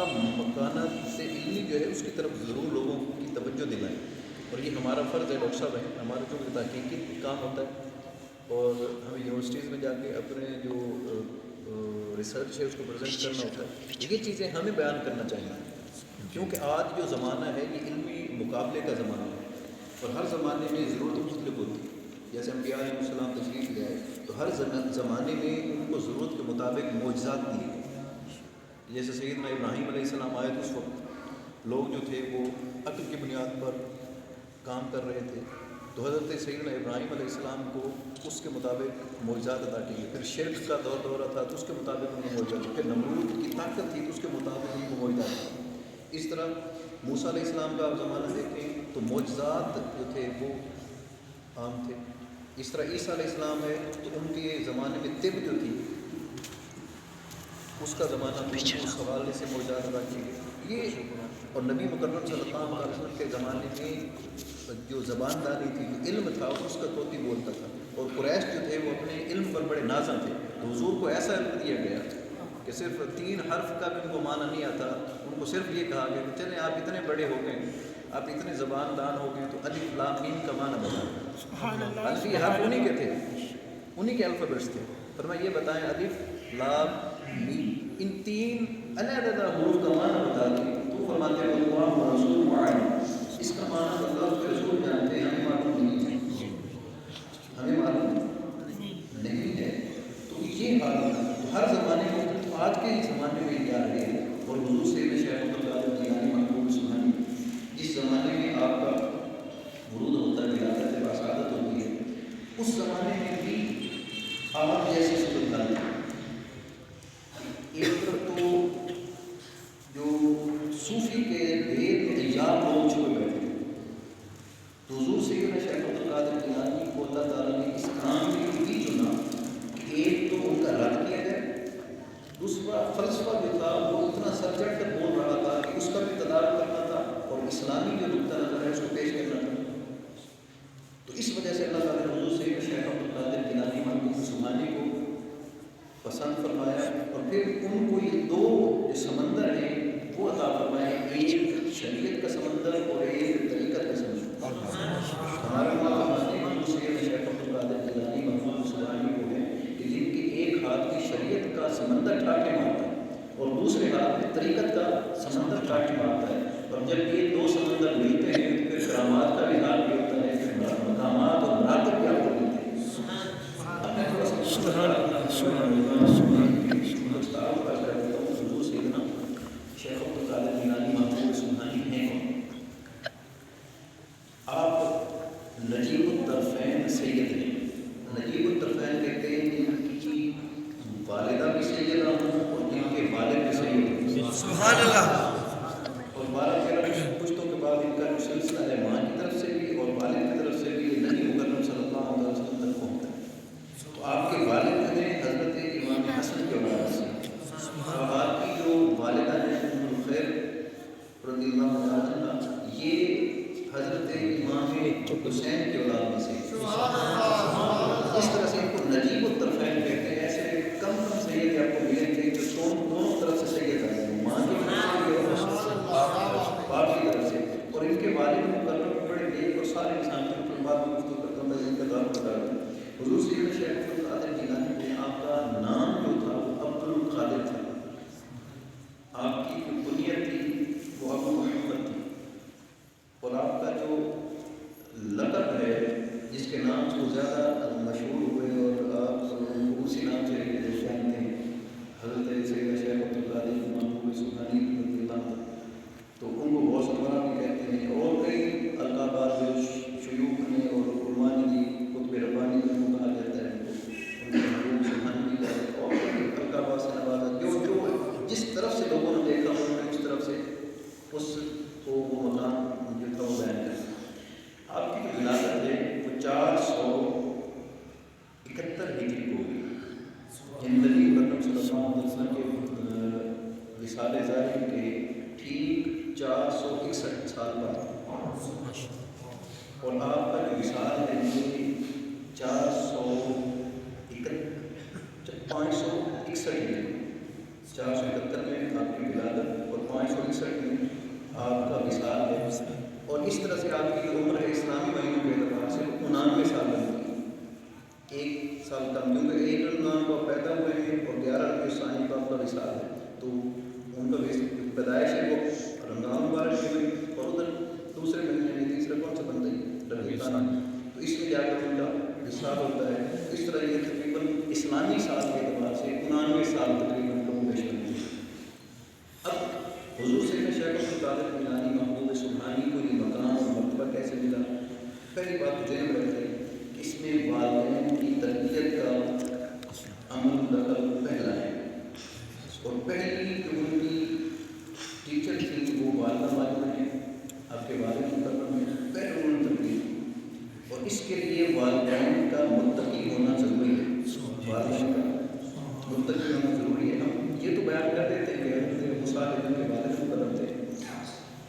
کا مکانات سے علمی جو ہے اس کی طرف ضرور لوگوں کی توجہ دلائیں، اور یہ ہمارا فرض ہے ڈاکٹر صاحب ہیں، ہمارا جو تحقیقی کام ہوتا ہے، اور ہمیں یونیورسٹیز میں جا کے اپنے جو ریسرچ ہے اس کو پریزنٹ کرنا ہوتا ہے، یہ چیزیں ہمیں بیان کرنا چاہیے، کیونکہ آج جو زمانہ ہے یہ علمی مقابلے کا زمانہ ہے، اور ہر زمانے میں ضرورت مختلف ہوتی ہے۔ جیسے انبیاء علیہ السلام تشریف لے آئے تو ہر زمانے میں ان کو ضرورت کے مطابق معجزات دیے گئے۔ جیسے سیدنا ابراہیم علیہ السلام آئے تو اس وقت لوگ جو تھے وہ عقل کی بنیاد پر کام کر رہے تھے، تو حضرت سیدنا ابراہیم علیہ السلام کو اس کے مطابق معجزات عطا کیے۔ پھر شرک کا دورہ تھا تو اس کے مطابق انہیں معجزات، پھر نمرود کی طاقت تھی تو اس کے مطابق ان کو معجزات تھی۔ اس طرح موسیٰ علیہ السلام کا آپ زمانہ دیکھیں تو معجزات جو تھے وہ عام تھے۔ اس طرح عیسیٰ علیہ السلام ہے تو ان کے زمانے میں طب جو تھی اس کا زمانہ تھا، اس حوالے سے معجزات عطا کیے گئے۔ یہ اور نبی مکرم صلی اللہ علیہ وسلم کے زمانے میں جو زبان داری تھی، جو علم تھا اس کا طوطی بولتا تھا، اور قریش جو تھے وہ اپنے علم پر بڑے نازاں تھے، تو حضور کو ایسا علم دیا گیا کہ صرف 3 حرف کا بھی ان کو معنی نہیں آتا، ان کو صرف یہ کہا گیا کہ چلیں آپ اتنے بڑے ہو گئے، آپ اتنے زبان دان ہو گئے تو الف لام میم کا معنی بتائیں۔ الف یہ حرف انہی کے تھے، انہی کے الفابیٹس تھے، فرمایا یہ بتائیں الف لام میم، ان 3 علیحدہ حروف کا معنی بتا دیں تو فرماتے ہیں اللہ و رسول عالم، اس کا معنی اللہ کے رسول جانتے ہیں، ہمیں معلوم نہیں ہے، ہمیں معلوم نہیں ہے۔ تو یہ حال ہے، تو ہر زمانے میں آج کے زمانے میں کیا رہے ہیں، اور حضور سے شیخ عبدالقادر جیلانی محبوب سبحانی جس زمانے میں آپ کا ورود ہوتا ہے، ولادت باسعادت ہوتی ہے، اس زمانے میں بھی آپ جیسی صورت حال ہے۔ ایک طرف تو جو صوفی کے بید میں ایام لوگ چھپے بیٹھے، تو حضور سیدنا شیخ عبدالقادر جیلانی کو اللہ تعالیٰ نے اس کام کے بھی چنا کہ ایک تو ان کا رد کیا جائے، دوسرا فلسفہ جو تھا وہ اتنا سبجیکٹ تک بول رہا تھا کہ اس کا بھی تدارک کرنا تھا، اور اسلامی جو نقطہ نظر ہے اس کو پیش کرنا تھا۔ تو اس وجہ سے اللہ تعالیٰ نے حضور سیدنا شیخ عبدالقادر جیلانی محبوب سبحانی کو پسند فرمایا، اور پھر ان کو یہ 2 جو سمندر ہیں وہ عطا فرمائے، ایک شریعت کا سمندر اور ایک طریقت کا سمندر۔ ہمارے فرماتے ہیں حضور سیدنا شیخ عبدالقادر جیلانی محبوب سبحانی کو ہے کہ جن کے ایک ہاتھ کی شریعت کا سمندر ٹھاٹھے مارتا ہے اور دوسرے ہاتھ میں طریقت کا سمندر ٹھاٹھے مارتا ہے، اور جب یہ 2 سمندر ملتے ہیں تو پھر کرامات کا بھی حال بھی ہوتا ہے، پھر مقامات اور مراتب بھی آپ کو ملتے ہیں۔ حضور سیدنا شیخ عبدالقادر جیلانی محبوب سبحانی ہیں، آپ نجیب الطرفین سید ہیں۔ نجیب الطرفین کہتے ہیں جن کی والدہ بھی سیدہ ہوں اور جن کے والد بھی سید ہوں، سبحان اللہ، اور 12-13 پشتوں کے بعد ان کا جو سلسلہ ہے ماں کی طرف سے بھی اور والد کی طرف سے بھی نبی مکرم صلی اللہ علیہ وسلم تک پہنچتا ہے۔ تو آپ کے والد جو ہیں حضرت امام حسن کے اولاد سے، اور آپ کی جو والدہ ہیں ام الخیر رضی اللہ عنہ، یہ حضرت امام حسین کے اولاد میں سے، اس طرح سے ان کو نجیب الطرفین کہتے ہیں۔ ایسے کم سید آپ کو ملیں گے جو دونوں طرف سے سید آئے ہیں، ماں کی طرف سے اور باپ کی طرف سے، اور ان کے والد مقرر بڑے نیک اور سارے انسان کے اوپر بعد میں گفتگو کرتا ہوں، ان کا دار بتا دوں۔ حضور سیدنا شیخ عبدالقادر جیلانی میں آپ کا نام جو تھا وہ عبدالقادر تھا، آپ کی جو بنیت تھی وہ ابو محمد تھی، اور آپ کا جو لقب ہے جس کے نام سے وہ زیادہ مشہور ہوئے اور آپ اسی نام سے جانتے ہیں، حضرت سیدنا شیخ عبدالقادر محبوب سبحانی رضی اللہ عنہ، تو ان کو غوث الورا بھی کہتے ہیں، اور کئی القابات جو شیوخ نے اور علماء نے قطب ربانی کو کہا جاتا ہے، ان کو محبوب سبحانی بھی کہتے ہیں، اور کئی القابات سے نوازا، جو جس طرف سے لوگوں نے دیکھا انہوں نے اس طرف سے اس کو وہ مقام جو تھا وہ بیان کرا۔ آپ کی جو ولادت ہے وہ 471 ہجری کو ہوئی، نبی مکرم صلی اللہ علیہ وسلم کے وصال ظاہر کے ٹھیک 461 سال بعد، اور آپ کا جو وصال ہے یہ 561 ہجری، 471 میں آپ کی ولادت اور 1969 میں آپ کا وصال ہے، اور اس طرح سے آپ کی عمر ہے اسلامی مہینوں کے اعتبار سے 99 سال بنتی ہے، 1 سال کم، کیونکہ 1 رمضان کو آپ پیدا ہوئے ہیں اور 11 ربیع ثانی کو آپ کا وصال ہے، تو ان کا پیدائش ہے وہ رمضان مبارک میں ہوئی، اور ادھر دوسرے مہینے میں تیسرا کون سا بنتا ہے ربیع ثانی، تو اس میں جا کر ان کا وصال ہوتا ہے۔ اس طرح یہ تقریباً اسلامی سال کے اعتبار سے 99 سال تقریباً کم بیش بنتی ہے۔ اب حضور سیدنا شیخ عبدالقادر جیلانی محبوب سبحانی کو یہ مقام اور مرتبہ کیسے ملا؟ پہلی بات تو ذہن رکھتے ہیں کہ اس میں والدین کی تربیت کا عمل دخل پہلا ہے، اور پہلی جو ان کی ٹیچر تھی وہ والدہ والدہ ہیں، آپ کے والد مقرر ہیں، پہلے انہوں نے تربیت کی، اور اس کے لیے والدین کا متقی ہونا ضروری ہے، والدین کا متقی ہونا ضروری ہے۔ ہم یہ تو بیان کر دیتے ہیں کہ حضرت موسیٰ علیہ السلام کے والد مقرر تھے،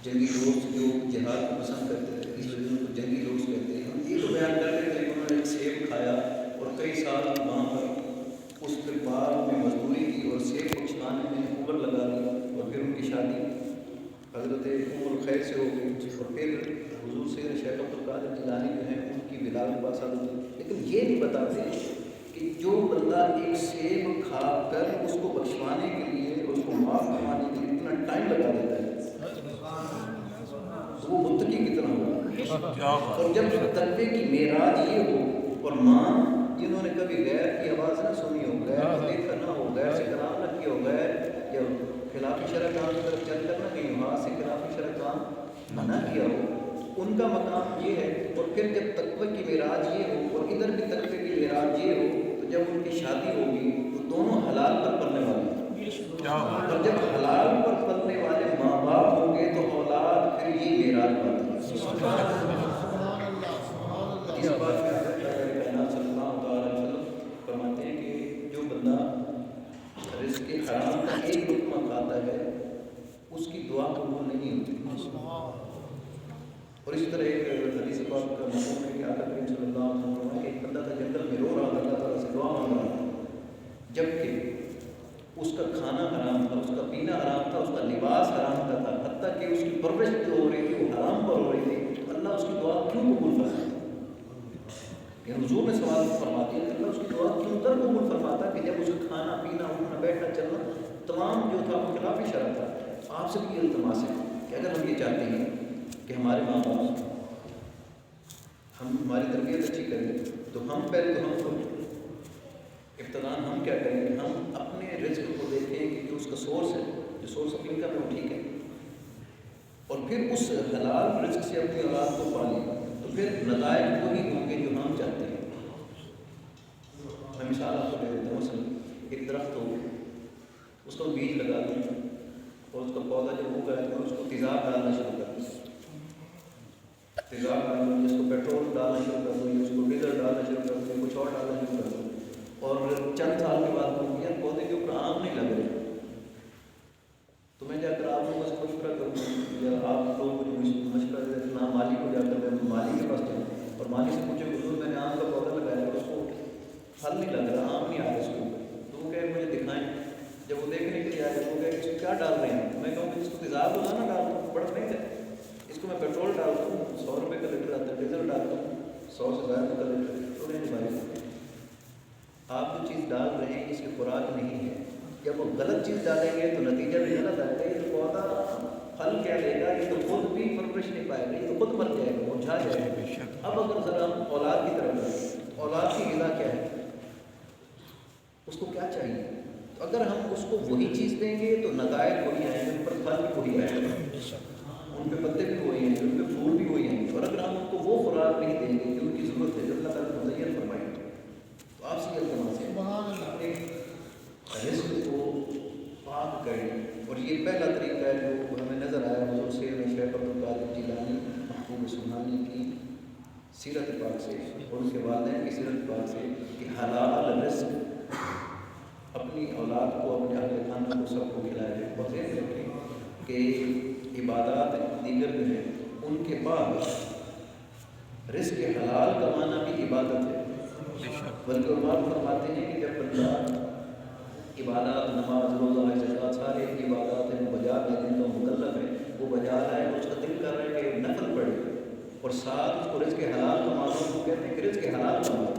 جنگی دوست جو جہاد کو پسند کرتے تھے، اس وجہ ان کو جنگی دوست کہتے ہیں، ہم یہ تو بیان کر دیتے ہیں کہ انہوں نے ایک سیب کھایا اور کئی سال وہاں پر اس کے باغ میں مزدوری کی اور سیب کو چھانے میں عمر لگا دی، اور پھر ان کی شادی حضرت ام الخیر سے ہو گئی، اور پھر حضور سیدنا شیخ عبدالقادر جیلانی جو ہیں ان کی ولادت باسعادت ہوئی۔ لیکن یہ نہیں بتاتے کہ جو بندہ ایک سیب کھا کر اس کو بخشوانے کے لیے، اس کو معاف کروانے کے لیے اتنا ٹائم لگا دیتا ہے، تو وہ متقی کتنا ہوگا۔ اور جب تقوی کی معراج یہ ہو، اور ماں جنہوں نے کبھی غیر کی آواز نہ سنی ہو، غیر کو دیکھا نہ ہو، غیر سے کلام نہ کیا ہو، غیر یا خلاف شرع کام کی طرف چل کر نہ گئی ہو، ہاتھ سے خلاف شرع کام نہ کیا ہو، ان کا مقام یہ ہے۔ اور پھر جب تقوی کی معراج یہ ہو، اور ادھر بھی تقوی کی معراج یہ ہو، تو جب ان کی شادی ہوگی تو دونوں حلال پر پلنے والے ہیں، اور جب حلال پر پلنے والے ماں باپ ہوں گے تو اولاد پھر یہ معراج پاتی ہے۔ اس بات میں حضرت کائنات صلی اللہ تعالیٰ علیہ وسلم فرماتے ہیں کہ جو بندہ رزق حرام کا ایک لقمہ کھاتا ہے اس کی دعا قبول نہیں ہوتی۔ اور اسی طرح ایک حدیث پاک کا مفہوم ہے کہ آقا کریم صلی اللہ علیہ وسلم کہ ایک بندہ تھا جنگل میں رو رہا تھا، اللہ تعالیٰ سے دعا مانگ رہا تھا، جبکہ اس کا کھانا حرام تھا، اس کا پینا حرام تھا، اس کا لباس حرام کا تھا، حتیٰ کہ اس کی پرورش جو ہو رہی تھی وہ حرام پر ہو رہی تھی، تو اللہ اس کی دعا کیوں قبول فرماتا؟ یعنی حضور نے سوال فرماتے ہیں کہ اللہ اس کی دعا کیوں تر قبول فرماتا کہ جب اس کا کھانا پینا اٹھنا بیٹھنا چلنا تمام جو تھا وہ خلاف شرع تھا۔ آپ سے بھی التماس ہے کہ اگر ہم یہ چاہتے ہیں کہ ہمارے ماں باپ ہماری تربیت اچھی کریں، تو ہم پہلے تو ہم خود ابتداً ہم کیا کریں کہ ہم اپنے رزق کو دیکھیں کہ جو اس کا سورس ہے، جو سورس آف انکم ہے وہ ٹھیک ہے، اور پھر اس حلال رزق سے اپنی اولاد کو پالیں، تو پھر نتائج وہی ہوں گے جو ہم چاہتے ہیں۔ میں مثال آپ کو دے دیتا ہوں، مثلا ایک درخت ہو، اس کو بیج لگا دیں اور اس کا پودا جب اگا ہے تو اس کو تیزاب ڈالنا شروع کر دیں، تیزاب ڈالنا، جس کو پیٹرول ڈالنا شروع کر دو، اس کو ڈیزل ڈالنا شروع کر دو، کچھ اور ڈالنا شروع کر دو، اور چند سال کے بعد یار پودے کے اوپر آم نہیں لگ رہے، تو میں جا کر آپ لوگوں سے مشورہ کروں یا آپ لوگ مشورہ دینا، مالی کو جا کر مالی کے پاس جاؤں اور مالی سے پوچھے حضور میں نے آم کا پودا لگایا ہے، اس کو پھل نہیں لگ رہا، آم نہیں آ رہا اس کے اوپر، تو وہ کہے مجھے دکھائیں۔ جب وہ دیکھنے کے لیے آئے تو وہ کہے اس کو کیا ڈال رہے ہیں؟ میں کہوں کہ اس کو تیزاب روزانہ ڈالتا ہوں، بڑا نہیں ہے، اس کو میں پیٹرول ڈالتا ہوں 100 روپے کا لیٹر آتا ہے، ڈیزل ڈالتا ہوں 100 سے زیادہ کا لیٹر، تو نہیں بھائی آپ جو چیز ڈال رہے ہیں اس کی خوراک نہیں ہے، جب وہ غلط چیز ڈالیں گے تو نتیجہ بھی غلط آئے گا، یہ پودا پھل کیا لے گا، یہ تو خود بھی پرورش نہیں پائے گا، یہ تو خود مر جائے گا، مرجھا جائے گا۔ اب اگر ذرا ہم اولاد کی طرف جائیں، اولاد کی غذا کیا ہے، اس کو کیا چاہیے، تو اگر ہم اس کو وہی چیز دیں گے تو نتائج وہی آئیں گے، ان پر پھل بھی وہی آئے گا، ان پہ پتے بھی وہی ہیں، ان پہ پھول بھی وہی ہیں، اور اگر ہم ان کو وہ خوراک نہیں دیں گے جو ان کی ضرورت ہے، جو اللہ تعالیٰ مزین فرمائیں گے، تو آپ سے یہ التماس ہے کہ رزق کو پاک کریں۔ اور یہ پہلا طریقہ ہے جو ہمیں نظر آیا حضور سیدنا شیخ عبدالقادر جیلانی محبوب سبحانی کی سیرت پاک سے اور ان کے والدین کی سیرت پاک سے کہ حلال رزق اپنی اولاد کو، اپنے اہل خانہ کو، سب کو کھلایا جائے۔ اور ذہن رکھیں کہ عبادات دیگر جو ہیں ان کے بعد رزق حلال کمانا بھی عبادت ہے، بلکہ علماء فرماتے ہیں کہ جب بندہ عبادات، نماز، روزہ، زکوٰۃ، سارے عبادات ہیں بجا دے دیں تو اور ساتھ اس کو رزق حلال کمانا کو کہتے ہیں کہ رزق حلال کمانا،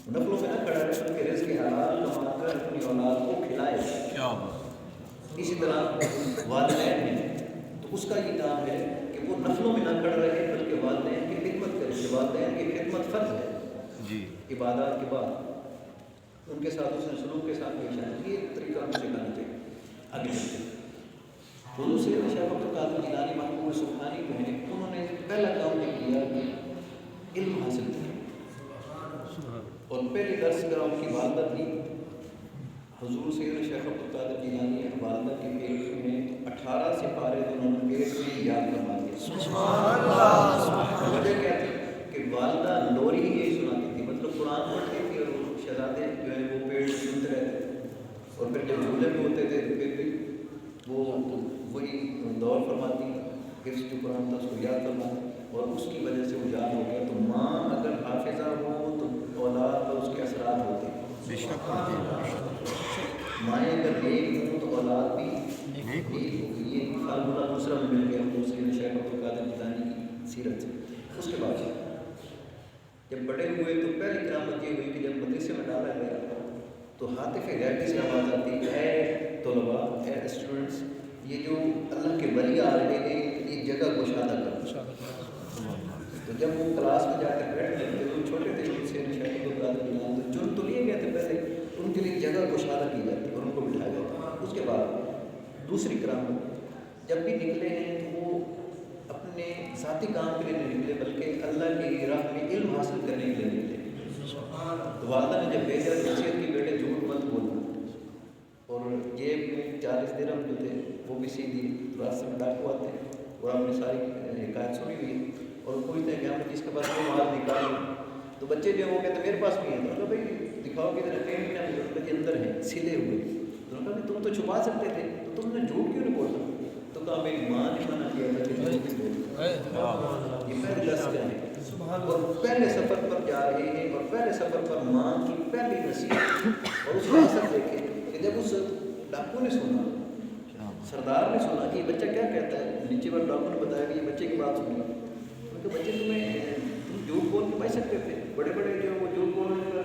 نفلوں میں نہ کھڑا رہے بلکہ رزق حلال کما کر اپنی اولاد کو کھلائے۔ اسی طرح والدین ہیں تو اس کا یہ کام ہے کہ وہ نفلوں میں نہ کھڑا رہے بلکہ والدین کی خدمت کرے، کہ والدین کی خدمت فرض ہے جی عبادات کے بعد ان کے ساتھ اس نے سلوک کے ساتھ پیش آنا، یہ طریقہ ہم سکھانا چاہیے۔ آگے چلتے ہیں، حضور سید شیخ عبد القادر جیلانی محبوب سبحانی کو ہیں، انہوں نے پہلا کام یہ کیا کہ علم حاصل کیا، اور پہلے درس کا ان کی والدہ تھی حضور سید شیخ عبد القادر جیلانی والدہ کے پیٹ میں 18 سپارے انہوں نے پیٹ میں یاد کروا دیا۔ سبحان اللہ۔ وجہ کیا تھی کہ والدہ لوری یہ سناتی تھی، مطلب قرآن پڑھتی تھی اور شہزادے جو ہے وہ پیڑ سنتے رہتے، اور پھر جب جھولے میں ہوتے تھے پھر بھی وہ وہی دور فرماتی، حفظ جو قرآن تھا اس کو یاد کرنا، اور اس کی وجہ سے وہ یاد ہو گیا۔ تو ماں اگر حافظہ ہو تو اولاد پر اس کے اثرات ہوتے ہیں، بے شک مائیں اگر نیک ہوں تو اولاد بھی نیک ہوگی۔ یہ فارمولہ دوسرا میں مل گیا دوسرے شیخ عبد القادر جیلانی کی سیرت سے۔ اس کے بعد جب بڑے ہوئے تو پہلی کرامت یہ ہوئی کہ جب مدرسے میں ڈالا گیا تو ہاتف غیبی سے آواز آتی، اے طلباء، اے اسٹوڈنٹس، یہ جو اللہ کے ولی آ رہے ہیں یہ جگہ گشادہ کرو۔ تو جب وہ کلاس میں جا کر بیٹھ گئے تھے، وہ چھوٹے تھے ان سے شیخ عبد القادر جیلانی تو چن تو لیے گئے تھے پہلے، ان کے لیے جگہ گشادہ کی جاتی اور ان کو بٹھایا جاتا۔ اس کے بعد دوسری کرامت، جب بھی نکلے ہیں تو وہ اپنے ذاتی کام کے لیے نہیں نکلے بلکہ اللہ کی راہ میں علم حاصل کرنے کے لیے نکلے۔ تو والدہ نے جب بھیجا نصیحت کی بیٹے جھوٹ مت بولنا، اور جیب میں 40 درہم جو تھے وہ بھی سیدھی، راستے میں ڈاکو آتے ہیں اور آپ نے ساری حکایت سنی ہوئی ہے، اور پوچھتے ہیں کہ ہم جس کے پاس وہ مال نکالیں، تو بچے جو وہ کہتے ہیں میرے پاس بھی ہے، تو بھائی دکھاؤ کہ ادھر اندر ہیں سلے ہوئے، تو انہوں نے کہا تم تو چھپا سکتے تھے تو تم نے جھوٹ کیوں نہیں بولا؟ تو کہا میری ماں نے منع کیا تھا کہ جھوٹ نہیں بولنا۔ یہ پہلے درس کا ہے، اور پہلے سفر پر جا رہے ہیں اور پہلے سفر پر ماں کی پہلی نصیحت اور اس کا اثر دیکھیں کہ جب اس ڈاکو نے سنا، سردار نے سنا کہ یہ بچہ کیا کہتا ہے، نیچے پر ڈاکو نے بتایا کہ یہ بچے کی بات سنی، کیونکہ بچے تم جھوٹ بول کے بچ سکتے تھے، بڑے بڑے جو وہ جھوٹ بولنے کا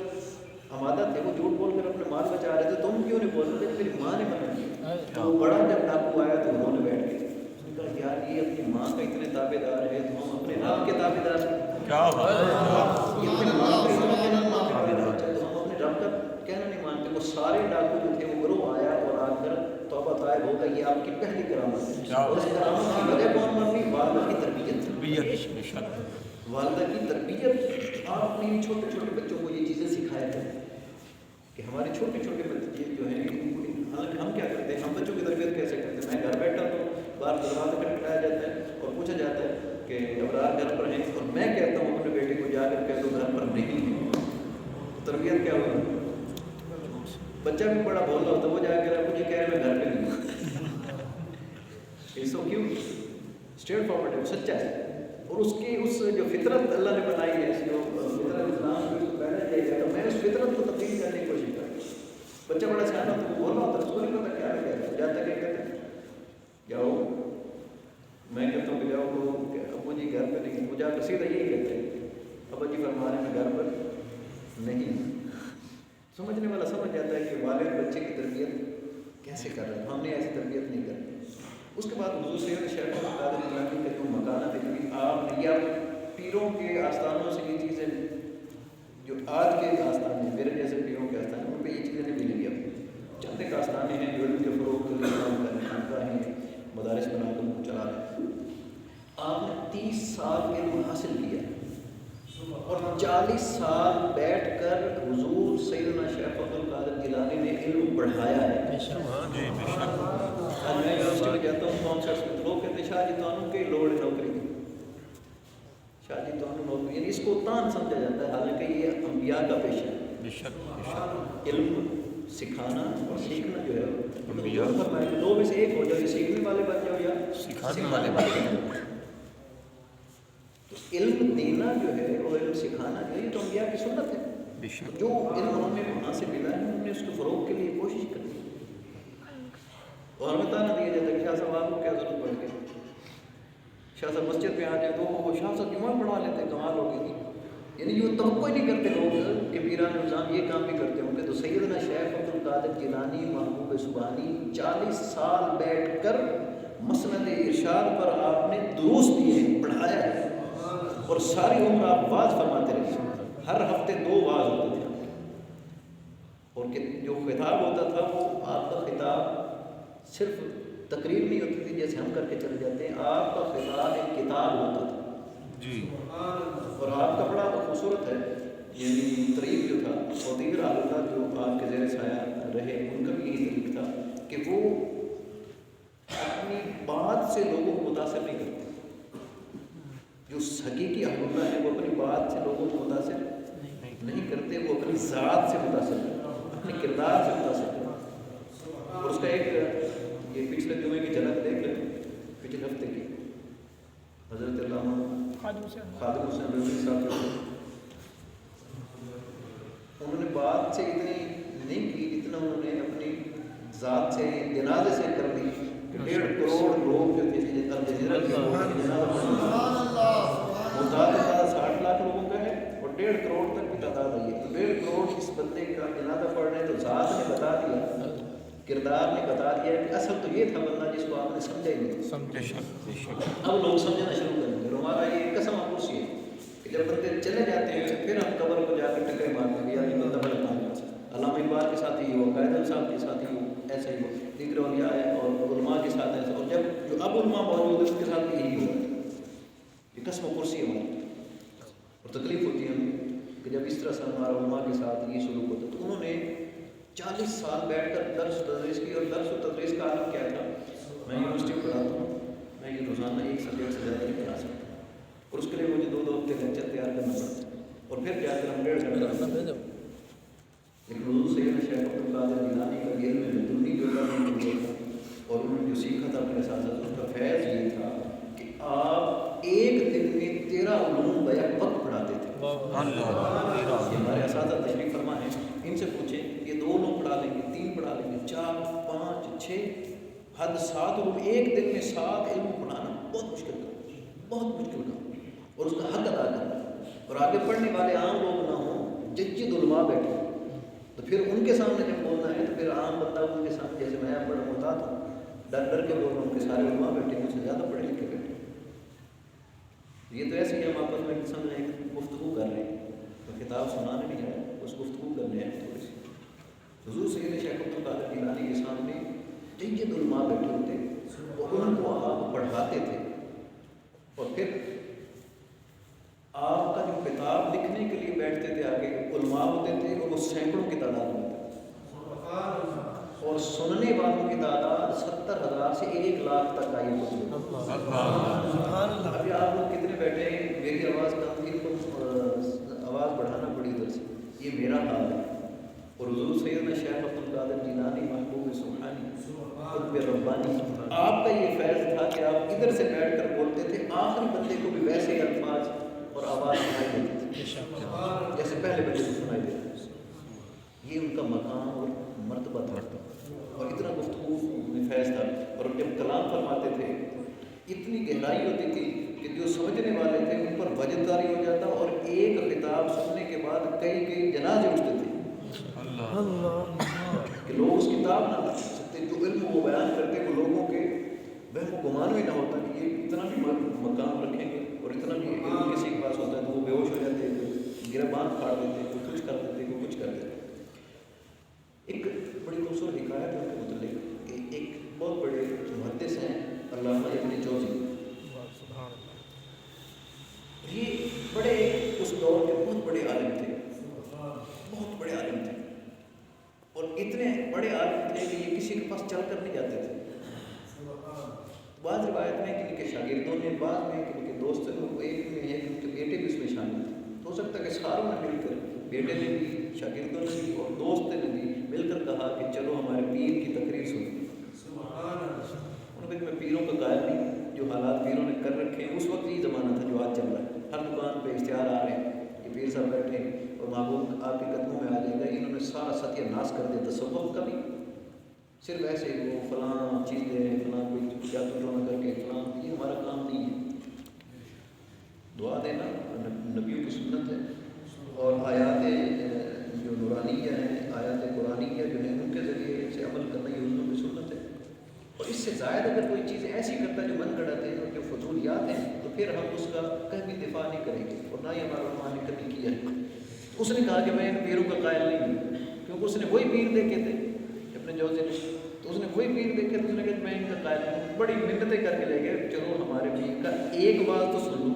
آمادہ تھے وہ جھوٹ بول کر اپنے مال بچا رہے تھے، تم کیوں نہیں بول رہے تھے؟ میری ماں نے منع کیا۔ وہ بڑا جب ڈاکو آیا تو انہوں نے بیٹھ گئے، اس نے کہا یار یہ اپنی ماں کا اتنے تابع دار ہے تو ہم اپنے رب کے تابع دار ہیں، کیا یہ اپنی ماں کا اتنا کہنا تابع دار ہے تو ہم اپنے رب کا کہنا نہیں مانتے۔ وہ سارے ڈاکو جو تھے وہ گروہ آیا اور آ کر توبہ طائب ہو گئی، یہ آپ کی پہلی کرامت ہے، اور اس کرامت کی وجہ کون بنی؟ والدہ کی تربیت۔ والدہ کی تربیت، آپ نے چھوٹے چھوٹے بچوں کو یہ چیزیں سکھایا کریں کہ ہمارے چھوٹے چھوٹے بچے جو ہیں، حالانکہ ہم کیا کرتے ہیں، ہم بچوں کی تربیت کیسے کرتے ہیں؟ میں گھر بیٹھا تو باہر دروازہ کھٹکھٹایا جاتا ہے اور پوچھا جاتا ہے کہ ابرار گھر پر ہیں، اور میں کہتا ہوں اپنے بیٹے کو جا کر کہہ دو گھر پر نہیں ہے، تو تربیت کیا ہوگی؟ بچہ بھی بڑا بول رہا ہوتا ہے، وہ جا کر مجھے کہہ رہے میں گھر پہ نہیں ہوں، اس کو کیوں اسٹریٹ فارورڈ ہے، وہ سچا ہے، اور اس کی اس جو فطرت اللہ نے بنائی ہے، اس جو فطرت اسلام کو اس کو پیدا کیا گیا، تو میں اس فطرت کو تبدیل کرنے کی کوشش کرتا ہوں۔ بچہ بڑا سیاح ہوتا ہے، بول رہا ہوتا ہے، اس کو نہیں پتا کیا ہے، جاتا کہ کہتے ہیں جاؤ، میں کہتا ہوں کہ جاؤ تو ابو جی گھر پہ نہیں، وہ جا کر سیدھا یہی کہتے ہیں ابا جی فرما رہے ہیں میں گھر پر نہیں۔ سمجھنے والا سمجھ جاتا ہے کہ والد بچے کی تربیت کیسے کر رہے ہیں، ہم نے ایسی تربیت نہیں کرنی۔ اس کے بعد حضور سید شیخ عبد القادر جیلانی کے جو مکانات ہیں، آپ نے یا پیروں کے آستانوں سے یہ چیزیں جو آج کے آستان ہیں، میرے جیسے پیروں کے آستان ہیں، ان پہ یہ چیزیں نہیں ملیں گی۔ اب چند ایک آستانے ہیں جو علم کے فروغ کے لیے کام کرنے، خانقاہ ہیں، مدارس بنا کر چلا رہے ہیں۔ آپ نے 30 سال علم حاصل کیا اور 40 سال بیٹھ کر حضور سیدنا شیخ عبد القادر جیلانی نے علم پڑھایا ہے۔ میں یونیورسٹی میں جاتا ہوں کانسرٹس میں، لوگ کہتے ہیں شاہ جی تانوں کے لوڑ نوکری، شاہ جی تانوں نوکری، یعنی اس کو تان سمجھا جاتا ہے، حالانکہ یہ انبیاء کا پیشہ ہے۔ علم سکھانا اور سیکھنا جو ہے دو میں سے ایک ہو جاؤ، یا سیکھنے والے بن جاؤ یا سکھانے والے بن جاؤ۔ تو علم دینا جو ہے اور علم سکھانا جو ہے یہ تو انبیاء کی سنت ہے، جو علم ہم نے وہاں سے ملا ہے ہم نے اس کو فروغ کے لیے کوشش کرنی، اور ہمیں تانا دیا جاتا ہے کہ شاہ صاحب آپ کو کیا ضرورت پڑ گئی، شاہ صاحب مسجد پہ آ جائے تو وہ شاہ صاحب جمعہ پڑھا لیتے، کمال ہو گئی تھی. یعنی یہ توقع نہیں کرتے لوگ کہ پیران نظام یہ کام بھی کرتے ہوں گے. تو سیدنا شیخ عبد القادر جیلانی محبوب سبحانی 40 سال بیٹھ کر مسند ارشاد پر آپ نے دروس دیے، پڑھایا ہے، اور ساری عمر آپ واز فرماتے رہے. ہر ہفتے 2 واز ہوتے تھے، اور جو خطاب ہوتا تھا وہ آپ کا خطاب صرف تقریر نہیں ہوتی تھی جیسے ہم کر کے چلے جاتے ہیں. آپ کا خطاب ایک کتاب ہوتا تھا جی. اور آپ کا بڑا خوبصورت ہے، یعنی طریق جو تھا، اور دیگر عالمہ جو آپ کے زیر سایہ رہے ان کا بھی یہی طریق تھا کہ وہ اپنی بات سے لوگوں کو متاثر نہیں کرتے. جو حقیقی عالمہ ہے وہ اپنی بات سے لوگوں کو متاثر نہیں کرتے، وہ اپنی ذات سے متاثر کرتے، اپنے کردار سے متاثر کرتے. اور اس کا ایک یہ پچھلے جمعے کی جھلک دیکھ لیں، پچھلے ہفتے کی حضرت علامہ خادم حسین رضوی صاحب، انہوں نے بات سے اتنی نہیں کی جتنا انہوں نے اپنی ذات سے جنازے سے کر دی کہ 1.5 کروڑ لوگ جو تھے الجزیرہ کے تعداد 60 لاکھ لوگوں کا ہے، اور 1.5 کروڑ تک کی تعداد آئی ہے. تو 1.5 کروڑ اس بندے کا جنازہ پڑھ رہے ہیں، تو ذات نے بتا دیا، کردار نے بتا دیا کہ اصل تو یہ تھا بندہ جس کو آپ نے سمجھا ہی نہیں. اب لوگ سمجھنا شروع کر دیں گے. اور ہمارا یہ قسم آپوسی ہے کہ جب بندے چلے جاتے ہیں پھر ہم قبر کو جا کے ٹکرے مارتے ہیں، یہ بندہ بڑا کام ہے. علامہ اقبال کے ساتھ ہی ہو، قائد صاحب کے ساتھ ہی ہو، ایسا ہی ہو، دیگر اولیاء ہے اور علماء کے ساتھ ایسا. اور جب جو اب علماء موجود ہیں ان کے ساتھ بھی یہی ہو. یہ قسم و کرسی ہے ہماری، اور تکلیف ہوتی ہے ہمیں کہ جب اس طرح سے ہمارا علماء کے ساتھ یہ سلوک ہوتا ہے. تو انہوں نے 40 سال بیٹھ کر درس و تدریس کی. اور درس و تدریس کا عالم کیا تھا؟ میں یونیورسٹی میں پڑھاتا ہوں، میں یہ روزانہ 1 سبجیکٹ سے زیادہ نہیں پڑھا سکتا، اور اس کے لیے مجھے 2 ہفتے لیکچر تیار کرنا پڑتا ہے، اور پھر جا کر ہم 1.5 گھنٹہ. لیکن حضور سیدنا شیخ عبد القادر جیلانی کا علم لدنی جو تھا، اور انہوں نے جو سیکھا تھا اپنے اساتذہ، اس کا فیض یہ تھا کہ آپ ایک دن میں 13 علوم بیک وقت پڑھاتے تھے. ہمارے اساتذہ تشریف فرما ہیں، ان سے پوچھیں یہ 2 علوم پڑھا لیں گے، 3 پڑھا لیں گے، 4 5 6 حد 7 علوم ایک دن میں 7 علم پڑھانا بہت مشکل کام، بہت مشکل کام، اور اس کا حق ادا کرنا. اور آگے پڑھنے والے عام لوگ نہ ہوں، جد علماء بیٹھے، تو پھر ان کے سامنے جب بولنا ہے تو پھر عام بندہ ان کے سامنے، جیسے میں بڑا محتاط ہوں، ڈر کے بول رہا ہوں کہ سارے علماء بیٹھے مجھ سے زیادہ پڑھے لکھے بیٹھے. یہ تو ایسے ہی ہم آپس میں سمجھ رہے ہیں گفتگو کر رہے ہیں، تو کتاب سنانے نہیں ہے، اس گفتگو کرنے ہیں تھوڑی سی. حضور سید شیخ عبد القادر جیلانی کے سامنے جید علماء بیٹھے ہوتے اور ان کو آپ پڑھاتے تھے. اور پھر آپ کا جو کتاب لکھنے کے لیے بیٹھتے تھے، آگے علماء ہوتے تھے اور وہ سینکڑوں کی تعداد میں ہوتے تھے، اور سننے والوں کی تعداد 70,000 سے 1 لاکھ تک آئی ہوتی ہے. ابھی آپ لوگ کتنے بیٹھے ہیں؟ میری آواز کم تھی تو آواز بڑھانا پڑی ادھر سے. یہ میرا حال ہے. اور حضور سیدنا شیخ عبد القادر جیلانی محبوب سبحانی قطب ربانی، آپ کا یہ فیض تھا کہ آپ ادھر سے بیٹھ کر بولتے تھے، آخری بندے کو بھی ویسے ہی الفاظ اور آواز سنائی دیتی تھی جیسے پہلے بندے کو سنائی دیتی تھی. یہ ان کا مقام اور مرتبہ تھا، اور اتنا گفتگو میں فیض تھا. اور جب کلام فرماتے تھے اتنی گہرائی ہوتی تھی کہ جو سمجھنے والے تھے ان پر وجد طاری ہو جاتا، اور ایک خطاب سننے کے بعد کئی جنازے اٹھتے تھے کہ لوگ اس کتاب نہ لکھ سکتے. جو علم وہ بیان کرتے وہ لوگوں کے وہم و گمان میں نہ ہوتا کہ یہ اتنا بھی مقام رکھیں گے، اور اتنا بھی علم کسی کے پاس ہوتا ہے تو وہ بے ہوش ہو جاتے ہیں، گربان پھاڑ دیتے، کوئی کچھ کر دیتے، کوئی کچھ کر دیتے. ایک بڑی خوبصورت حکایت ہے ان کے متعلق کہ ایک بہت بڑے محدث ہیں علامہ ابن جوزی، یہ بڑے اس دور کے بہت بڑے عالم تھے، بہت بڑے عالم تھے، اور اتنے بڑے عالم تھے کہ یہ کسی کے پاس چل کر نہیں جاتے تھے. بعض روایت میں کہ ان کے شاگردوں نے، بعض میں کہ ان کے دوست تھے، ایک میں ہے کہ ان کے بیٹے بھی اس میں شامل تھے. تو ہو سکتا ہے کہ ساروں نے مل کر، بیٹے نے بھی، شاگردوں نے بھی اور دوست نے بھی مل کر کہا کہ چلو ہمارے پیر کی تقریر سنیں. انہوں نے میں پیروں کا قائل نہیں، جو حالات پیروں نے کر رکھے ہیں. اس وقت یہ زمانہ تھا جو آج چل رہا ہے، ہر دکان پہ اشتہار آ رہے ہیں کہ پیر صاحب بیٹھے ہیں اور محبوب آپ کے قدموں میں آ جائے گا. انہوں نے سارا ستیہ ناش کر دیا تصوف کا بھی. صرف ایسے وہ فلاں چیز دے رہے ہیں، فلاں کوئی جادو ٹونا کر کے فلاں، یہ ہمارا کام نہیں ہے. دعا دینا نبیوں کی سنت ہے، اور آیات جو نورانیہ ہیں، آیات قرآنیہ جو ہیں ان کے ذریعے سے عمل کرنا یہ حضور کی سنت ہے۔ اور اس سے زائد اگر کوئی چیز ایسی کرتا ہے جو من گڑت ہے اور جو فضولیات ہیں تو پھر ہم اس کا کبھی دفاع نہیں کریں گے، اور نہ ہی ہمارا علماء نے کبھی کیا ہے۔ اس نے کہا کہ میں ان پیروں کا قائل نہیں ہوں، کیونکہ اس نے وہی پیر دیکھے تھے اپنے جوزے نے، تو اس نے وہی پیر دیکھے تو اس نے کہا میں ان کا قائل ہوں، بڑی منتیں کر کے لے گئے چلو ہمارے پیر کا ایک بات تو سن لو۔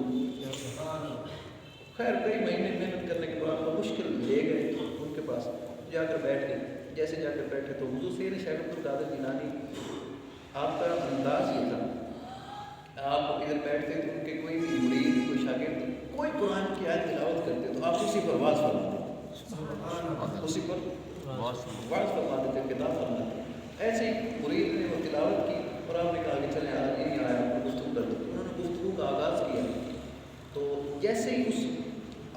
خیر کئی مہینے محنت کرنے کے بعد وہ مشکل لے گئے ان کے پاس، جا کر بیٹھ گئے۔ جیسے جا کر بیٹھے تو حضور سید شیخ عبد القادر جیلانی، آپ کا انداز یہ تھا، آپ ادھر بیٹھتے تو ان کے کوئی بھی مرید، کوئی شاگرد کوئی قرآن کی آیت تلاوت کرتے تو آپ اسی پر واز فرماتے، اسی پر واز فرماتے تھے، کتاب فرماتے۔ ایسے ہی مرید نے وہ تلاوت کی اور آپ نے کہا کہ چلیں آج یہی آیا گفتگو کر دو۔ انہوں نے گفتگو کا آغاز کیا، تو جیسے ہی اس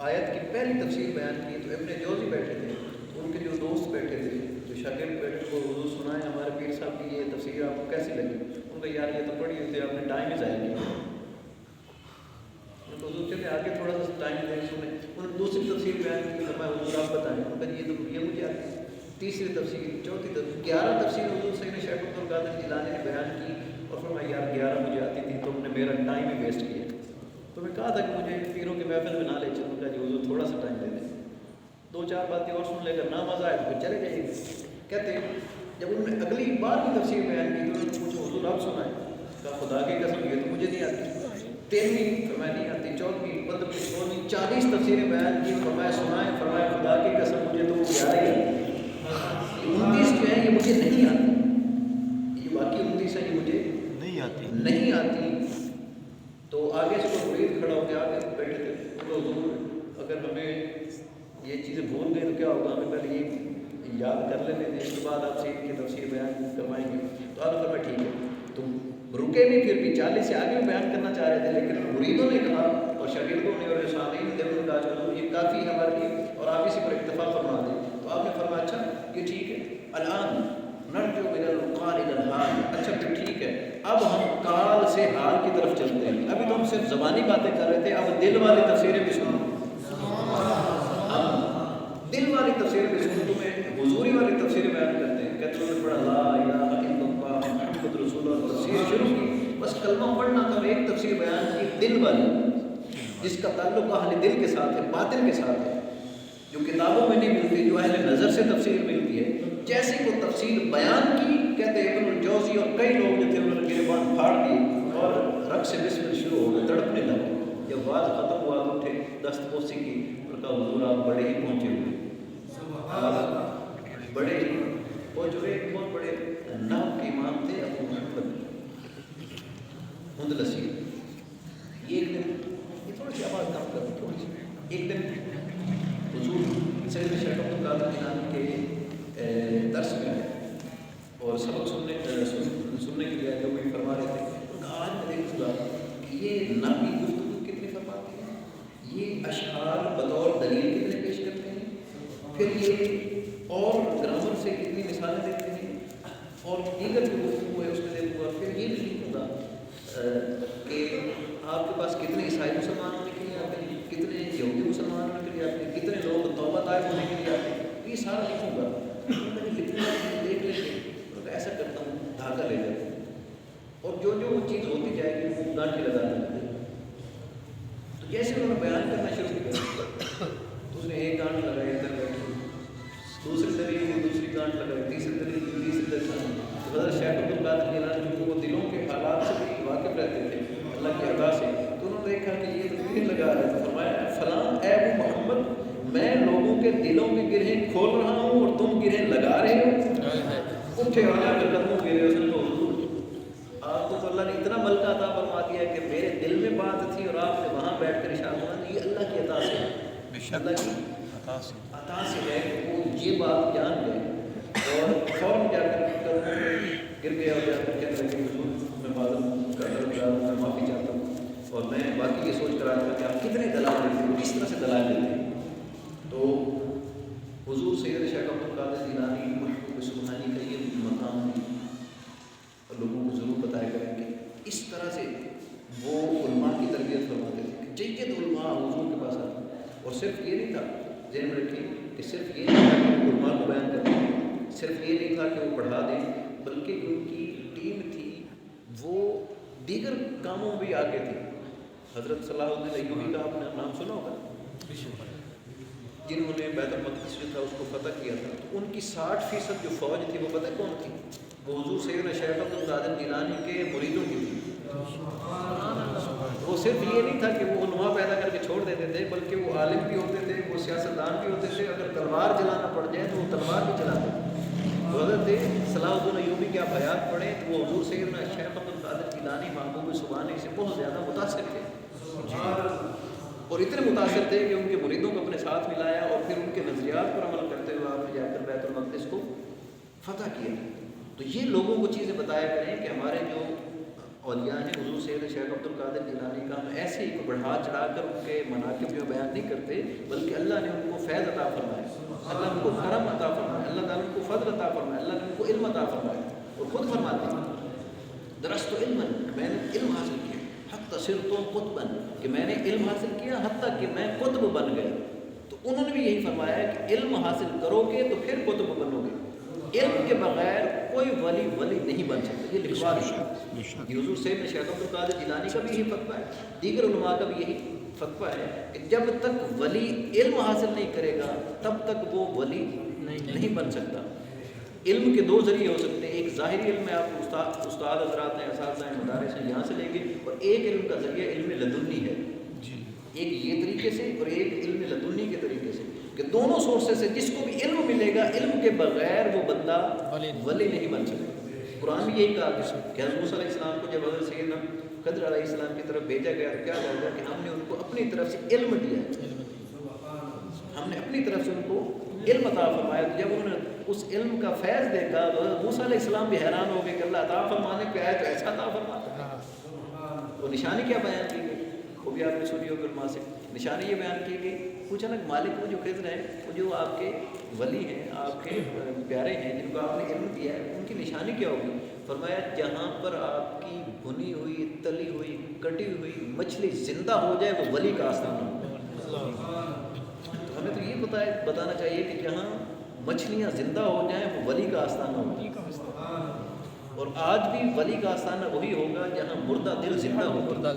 آیت کی پہلی تفسیر بیان کی تو ابن جوزی بیٹھے تھے، ان کے جو دوست بیٹھے تھے، جو شاگرد بیٹھے تھے، وہ حضور سنائیں ہمارے پیر صاحب کی یہ تفسیر آپ کو کیسی لگی؟ ان کا یار یہ تو پڑھی ہوئی تھی، آپ نے ٹائم ہی ضائع کیا۔ ان کو حضور چلے آگے تھوڑا سا ٹائم دیں سنیں۔ انہوں نے دوسری تفسیر بیان کی، فرمایا حضور آپ بتائیں۔ ان کا یہ مجھے آتی ہے۔ تیسری تفسیر، چوتھی تفسیر، 11 تفسیر حضور سید شیخ عبد القادر جیلانی نے بیان کی، اور فرمایا یار 11 مجھے آتی تھی، تم نے میرا ٹائم ہی ویسٹ کیا۔ تو میں کہا تھا کہ مجھے پیروں کے محفل میں نہ لے چلوں گا، جو حضور تھوڑا سا ٹائم دے دیں، 2-4 باتیں اور سن لے کر نہ مزہ آئے تو چلے جائیے۔ کہتے ہیں جب انہوں نے اگلی بار کی تفسیر بیان کی تو انہوں نے پوچھا حضور آپ سنائیں؟ کہا خدا کی قسم یہ تو مجھے نہیں آتی۔ 13ویں فرمایا نہیں آتی، 14ویں 15ویں 16ویں 40 تفسیریں بیان کی، فرمایا سنائیں؟ فرمایا خدا کی قسم مجھے تو 11 ہی آتی، 29 جو ہے یہ مجھے نہیں آتی، یہ باقی 29 ہے یہ مجھے نہیں آتی۔ تو آگے سے کوئی مرید کھڑا ہو کے آگے بیٹھے تھے، تو حضور اگر ہمیں یہ چیزیں بھول گئے تو کیا ہوگا، ہمیں پہلے یہ یاد کر لینے دیں، اس کے بعد آپ سے ان کی تفسیر بیان کروائیں گے۔ تو آپ نے فرمایا ٹھیک ہے۔ تم رکے نہیں، پھر بھی 40 سے آگے بیان کرنا چاہ رہے تھے، لیکن مریدوں نے کہا اور شاگردوں نے اور سامعین نے انہوں نے کہا چلو یہ کافی ہے ہمارے لیے اور آپ اسی پر اکتفا فرما دیں۔ تو آپ نے فرمایا اچھا یہ ٹھیک ہے، الان نرجو من القال الى الحال، اچھا پھر ٹھیک ہے، اب ہم کال سے حال کی طرف چلتے ہیں۔ ابھی تو ہم صرف زبانی باتیں کر رہے تھے، اب دل والی تفسیریں بھی سنو، دل والی تفسیریں بھی سنو۔ تمہیں حضوری والی تفسیریں بیان کرتے ہیں، کہتے ہیں بڑا لا الہ الا اللہ محمد رسول اللہ تفسیر شروع کی، بس کلمہ پڑھنا تھا، ایک تفسیر بیان کی دل والی، جس کا تعلق اہل دل کے ساتھ ہے، باطن کے ساتھ ہے، جو کتابوں میں نہیں ملتی، جو اہل نظر سے تفسیر ملتی ہے۔ جیسے وہ تفسیر بیان کی، کہتے ہیں ابن الجوزی اور کئی لوگ جو تھے انہوں نے گریبان پھاڑ دی اور رقص بسمل شروع ہو گئے، تڑپنے لگے۔ جب واز ختم ہوا تو اٹھے، دست بوسی کی اور کہا حضور آپ بڑے ہی پہنچے ہوئے، آپ بڑے ہی پہنچے ہوئے۔ ایک بہت بڑے نام کے امام تھے ابو محمد اندلسی، یہ ایک دن، یہ تھوڑی سی آواز کم کرو تھوڑی سی، ایک دن حضور سید شیخ عبد القادر جیلانی کے درس میں آئے اور سبق سننے کے لیے جو بھی فرما رہے تھے، ان کا آج میں دیکھ گا کہ یہ نبی گفتگو کتنی فرماتے ہیں، یہ اشعار بطور دلیل کتنے پیش کرتے ہیں، پھر یہ اور گرامر سے کتنی مثالیں دیتے ہیں، اور دیگر جو گفتگو ہے اس میں دیکھوں گا، پھر یہ بھی لکھوں گا کہ آپ کے پاس کتنے عیسائی مسلمان ہونے کے لیے آتے ہیں، کتنے یہودی مسلمان ہونے کے لیے آتے ہیں، کتنے لوگ توبہ طائب ہونے کے لیے آتے ہیں، یہ سارا لکھوں گا۔ دیکھ لے کے ایسا کرتا ہوں، دھاگا لے جاتا ہوں، اور جو جو وہ چیز ہوتی جائے گی وہ گانٹھی لگانے لگتے ہیں۔ تو جیسے انہوں نے بیان کرنا شروع کیا تو اس نے ایک گانٹھ لگائی ادھر بیٹھی، دوسری طریقے دوسری گانٹھ لگائی، تیسری طریقے تیسری طریقے۔ تو حضرت شیخ عبد القادر جیلانی جو وہ دلوں کے حالات سے بھی واقف رہتے تھے اللہ کی عطا سے، تو انہوں نے دیکھا کہ یہ تو گرہ لگا رہا ہے، تو فرمایا فلاں اے ابو محمد میں لوگوں کے دلوں کے گرہیں کھول رہا ہوں اور تم گرہیں لگا رہے ہو۔ اٹھے اور آ کر قدموں گرے، اس نے کہا حضور آپ کو تو اللہ نے اتنا ملکہ عطا فرما دیا ہے کہ میرے دل میں بات تھی اور آپ نے وہاں بیٹھ کر ارشاد فرمایا، یہ اللہ کی عطا سے ہے، اللہ کی عطا سے ہے کہ وہ یہ بات جان گئے اور فوراً جا کر گر گیا اور جا کر کہنے لگے حضور میں معذرت کرتا ہوں، میں معافی چاہتا ہوں، اور میں باقی یہ سوچ کر آتا کہ آپ کتنے دلائل دیتے ہیں، کس طرح سے دلائل دیتے ہیں۔ تو حضور سید شیخ عبد القادر جیلانی محبوب سبحانی کا یہ مقام ہے، اور لوگوں کو ضرور بتایا کریں کہ اس طرح سے وہ علماء کی تربیت فرماتے تھے کہ جید علماء حضور کے پاس آتے، اور صرف یہ نہیں تھا، ذہن میں رکھیں کہ صرف یہ نہیں تھا کہ وہ علماء کو بیان کرتے ہیں، صرف یہ نہیں تھا کہ وہ پڑھا دیں، بلکہ ان کی ٹیم تھی وہ دیگر کاموں بھی آگے تھی۔ حضرت صلاح الدین ایوبی کا آپ نے نام سنا ہوگا، جنہوں نے بیت المقدس جو تھا اس کو فتح کیا تھا، تو ان کی 60% جو فوج تھی وہ پتہ کون تھی؟ وہ حضور سیدنا شیخ عبد القادر جیلانی کے مریدوں کی تھی۔ وہ صرف یہ نہیں تھا کہ وہ علماء پیدا کر کے چھوڑ دیتے تھے، بلکہ وہ عالم بھی ہوتے تھے، وہ سیاستدان بھی ہوتے تھے، اگر تلوار چلانا پڑ جائے تو وہ تلوار بھی چلاتے تھے۔ تو حضرت صلاح الدین ایوبی کی آپ حیات پڑھیں تو وہ حضور سیدنا شیخ عبد القادر جیلانی محبوب سبحانی سے بہت زیادہ متاثر تھے، اور اتنے متاثر تھے کہ ان کے مریدوں کو اپنے ساتھ ملایا، اور پھر ان کے نظریات پر عمل کرتے ہوئے آپ نے جا کر بیت المقدس کو فتح کیا۔ تو یہ لوگوں کو چیزیں بتایا کریں کہ ہمارے جو اولیاء ہیں حضور سید شیخ عبد القادر جیلانی کا، ہم ایسے ہی کو بڑھا چڑھا کر ان کے مناقب جو بیان نہیں کرتے، بلکہ اللہ نے ان کو فیض عطا فرمایا، اللہ نے ان کو کرم عطا فرمایا، اللہ تعالیٰ نے ان کو فضل عطا فرمایا، اللہ نے ان کو علم عطا فرمایا، اور خود فرماتے ہیں درست علم، میں نے علم حاصل کیا، حتی صرت قطباً، کہ میں نے علم حاصل کیا حتیٰ کہ میں قطب بن گیا۔ تو انہوں نے بھی یہی فرمایا ہے کہ علم حاصل کرو گے تو پھر قطب بنو گے، علم کے بغیر کوئی ولی نہیں بن سکتا۔ یہ لکھوا دیا حضور سیدنا شیخ عبد القادر جیلانی کا بھی یہی فتویٰ ہے، دیگر علماء کا بھی یہی فتویٰ ہے کہ جب تک ولی علم حاصل نہیں کرے گا تب تک وہ ولی نہیں بن سکتا۔ علم کے دو ذریعے ہو سکتے ہیں، ایک ظاہری علم میں آپ استاد حضرات ہیں، اساتذہ ہیں، مدارس ہیں، یہاں سے لیں گے، اور ایک علم کا ذریعہ علم لدنی ہے، ایک یہ طریقے سے اور ایک علم لدنی کے طریقے سے، کہ دونوں سورسز سے جس کو بھی علم ملے گا، علم کے بغیر وہ بندہ ولی نہیں بن سکتا۔ قرآن میں یہی کہا کہ حضرت موسیٰ علیہ السلام کو جب حضرت سیدنا خضر علیہ السلام کی طرف بھیجا گیا تو کیا کہا کہ ہم نے ان کو اپنی طرف سے علم دیا، ہم نے اپنی طرف سے ان کو علم عطا فرمایا۔ تو جب انہوں نے اس علم کا فیض دیکھا تو حضرت موسیٰ علیہ السلام بھی حیران ہو گئے کہ اللہ عطا فرمانے پہ آئے تو ایسا عطا فرماتا ہے۔ وہ نشانی کیا بیان کی گئی، وہ بھی آپ نے سنی ہوگی علماء سے، نشانی یہ بیان کی گئی، پوچھا نا مالک وہ جو خضر ہیں، وہ جو آپ کے ولی ہیں، آپ کے پیارے ہیں، جن کو آپ نے علم دیا ہے، ان کی نشانی کیا ہوگی؟ فرمایا جہاں پر آپ کی بھنی ہوئی، تلی ہوئی، کٹی ہوئی مچھلی زندہ ہو جائے وہ ولی کا آستانہ ہو۔ تو ہمیں تو یہ بتانا چاہیے کہ جہاں مچھلیاں زندہ ہو جائیں وہ ولی کا آستانہ ہو۔ اور آج بھی ولی کا آستانہ وہی ہوگا جہاں مردہ دل زندہ ہوگا۔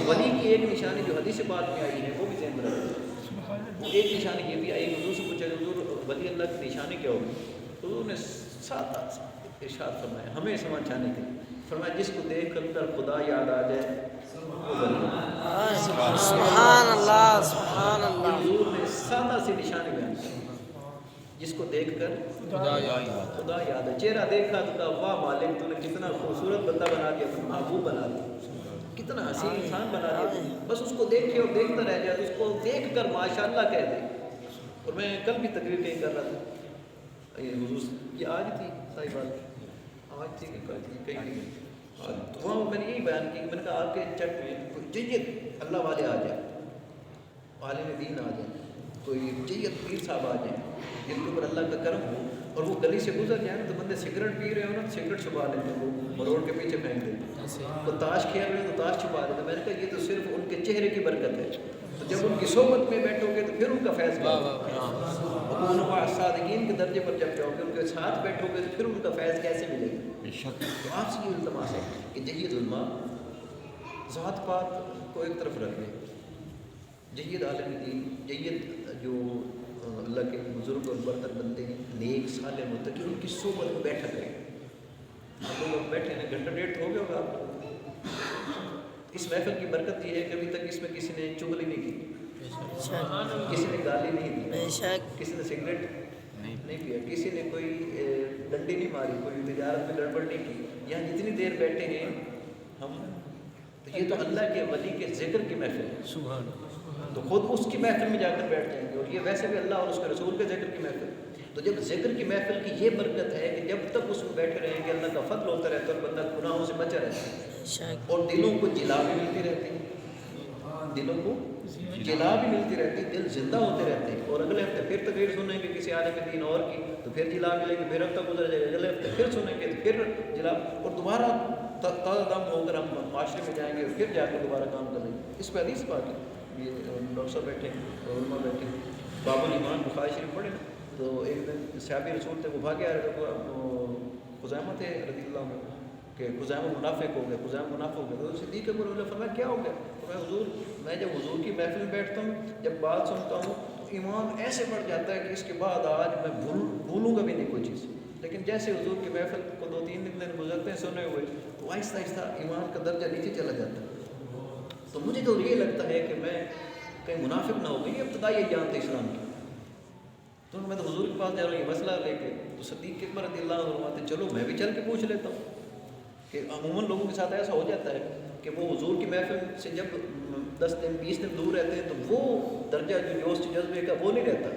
ولی کی ایک نشانی جو حدیث پاک میں آئی ہے وہ بھی ذہن میں رکھیں۔ ایک نشانی یہ بھی آئی، حضور سے پوچھا کہ حضور ولی اللہ کی نشانی کیا ہوگی؟ حضور نے ساتھ ارشاد فرمایا ہمیں سمجھانے کے لیے، فرمایا جس کو دیکھ کر خدا یاد آ جائے وہ ولی۔ سبحان اللہ سبحان اللہ۔ حضور نے سادہ سی نشانی بیان کی، جس کو دیکھ کر خدا یاد ہے۔ چہرہ دیکھا تو کہا واہ مالک تو نے کتنا خوبصورت بندہ بنا دیا، محبوب بنا دیا، کتنا حسین انسان بنا دیا، بس اس کو دیکھے اور دیکھتا رہ جائے، اس کو دیکھ کر ماشاءاللہ کہہ دے۔ اور میں کل بھی تقریر کہیں کر رہا تھا، یہ حضور یہ آج تھی صحیح بات، آج تھی کہ کل تھی کہیں نہیں، تو وہاں میں نے یہی بیان کی کہ میں نے کہا آپ کے چٹ میں کوئی جید اللہ والے آ جائیں، عالم دین آ جائیں، کوئی جید پیر صاحب آ جائیں جن کے اوپر اللہ کا کرم ہو، اور وہ گلی سے گزر جائیں تو بندے سگریٹ پی رہے ہو نا تو سگریٹ چھپا لیتے ہیں، وہ روڈ کے پیچھے پھینک دیتے ہیں، تو تاش کھیل رہے ہیں تو تاش چھپا دیتے ہیں۔ میں نے کہا یہ تو صرف ان کے چہرے کی برکت ہے، تو جب ان کی صحبت میں بیٹھو گے تو پھر ان کا فیض ہوگا، صادقین کے درجے پر جب جاؤ گے، ان کے ساتھ بیٹھو گے تو پھر ان کا فیض کیسے ملے گا؟ تو آپ سے یہ التماس ہے کہ جید علماء ذات پات کو ایک طرف رکھ لیں، جید عالم دین، جید جو اللہ کے بزرگ اور برتر بنتے ہیں، نیک صالح متقی، ان کی صحبت میں بیٹھا کریں۔ ہم لوگ بیٹھے ہیں گھنٹہ ڈیڑھ ہو گیا ہوگا آپ کو۔ اس محفل کی برکت یہ ہے کہ ابھی تک اس میں کسی نے چغلی نہیں کی، کسی نے گالی نہیں دی، کسی نے سگریٹ نہیں پیا، کسی نے کوئی ڈنڈی نہیں ماری، کوئی تجارت میں گڑبڑ نہیں کی۔ یہاں جتنی دیر بیٹھے ہیں ہم، تو یہ تو اللہ کے ولی کے ذکر کی محفل ہے، سبحان اللہ، تو خود اس کی محفل میں جا کر بیٹھ جائیں گے، اور یہ ویسے بھی اللہ اور اس کے رسول کے ذکر کی محفل۔ تو جب ذکر کی محفل کی یہ برکت ہے کہ جب تک اس میں بیٹھے رہیں گے اللہ کا فضل ہوتا رہتا ہے اور بندہ گناہوں سے بچا رہتا ہے، اور دلوں کو جلا بھی ملتی رہتی ہے، دلوں کو جلا بھی ملتی رہتی ہے، دل زندہ ہوتے رہتے ہیں۔ اور اگلے ہفتے پھر تقریر سنیں گے کسی عالم دین اور کی تو پھر جلا ملے گی، پھر ہفتہ گزر جائے گا، اگلے ہفتے پھر سنیں گے تو پھر جلا، اور دوبارہ تازہ دم ہو کر ہم معاشرے میں جائیں گے پھر جا کے دوبارہ کام کریں گے. اس پہ حدیث پاک ہے. یہ ڈاکٹر صاحب بیٹھے ہیں، علماء بیٹھے ہیں، باب الایمان بخاری شریف پڑھے نا. تو ایک دن صحابی رسول تھے، وہ بھاگے آ رہے تھے، خزیمہ تھے رضی اللہ عنہ، کہ خزیمہ منافق ہو گیا، خزیمہ منافق ہو گیا. تو صدیق اکبر نے فرمایا کیا ہو گیا؟ فرمایا حضور میں جب حضور کی محفل میں بیٹھتا ہوں، جب بات سنتا ہوں تو ایمان ایسے بڑھ جاتا ہے کہ اس کے بعد آج میں بھولوں گا بھی نہیں کوئی چیز. لیکن جیسے حضور کی محفل کو 2-3 دن گزرتے ہیں سنے ہوئے تو آہستہ آہستہ ایمان کا درجہ نیچے چلا جاتا ہے. تو مجھے تو یہ لگتا ہے کہ میں کہیں منافق نہ ہو گئی. یہ ابتدائی جان تھے اسلام کی. تو میں تو حضور کے پاس جا رہا ہوں یہ مسئلہ لے کے. تو صدیق اکبر رضی اللہ عنہ فرماتے چلو میں بھی چل کے پوچھ لیتا ہوں. کہ عموماً لوگوں کے ساتھ ایسا ہو جاتا ہے کہ وہ حضور کی محفل سے جب 10 دن 20 دن دور رہتے ہیں تو وہ درجہ جو جوش جذبے کا وہ نہیں رہتا،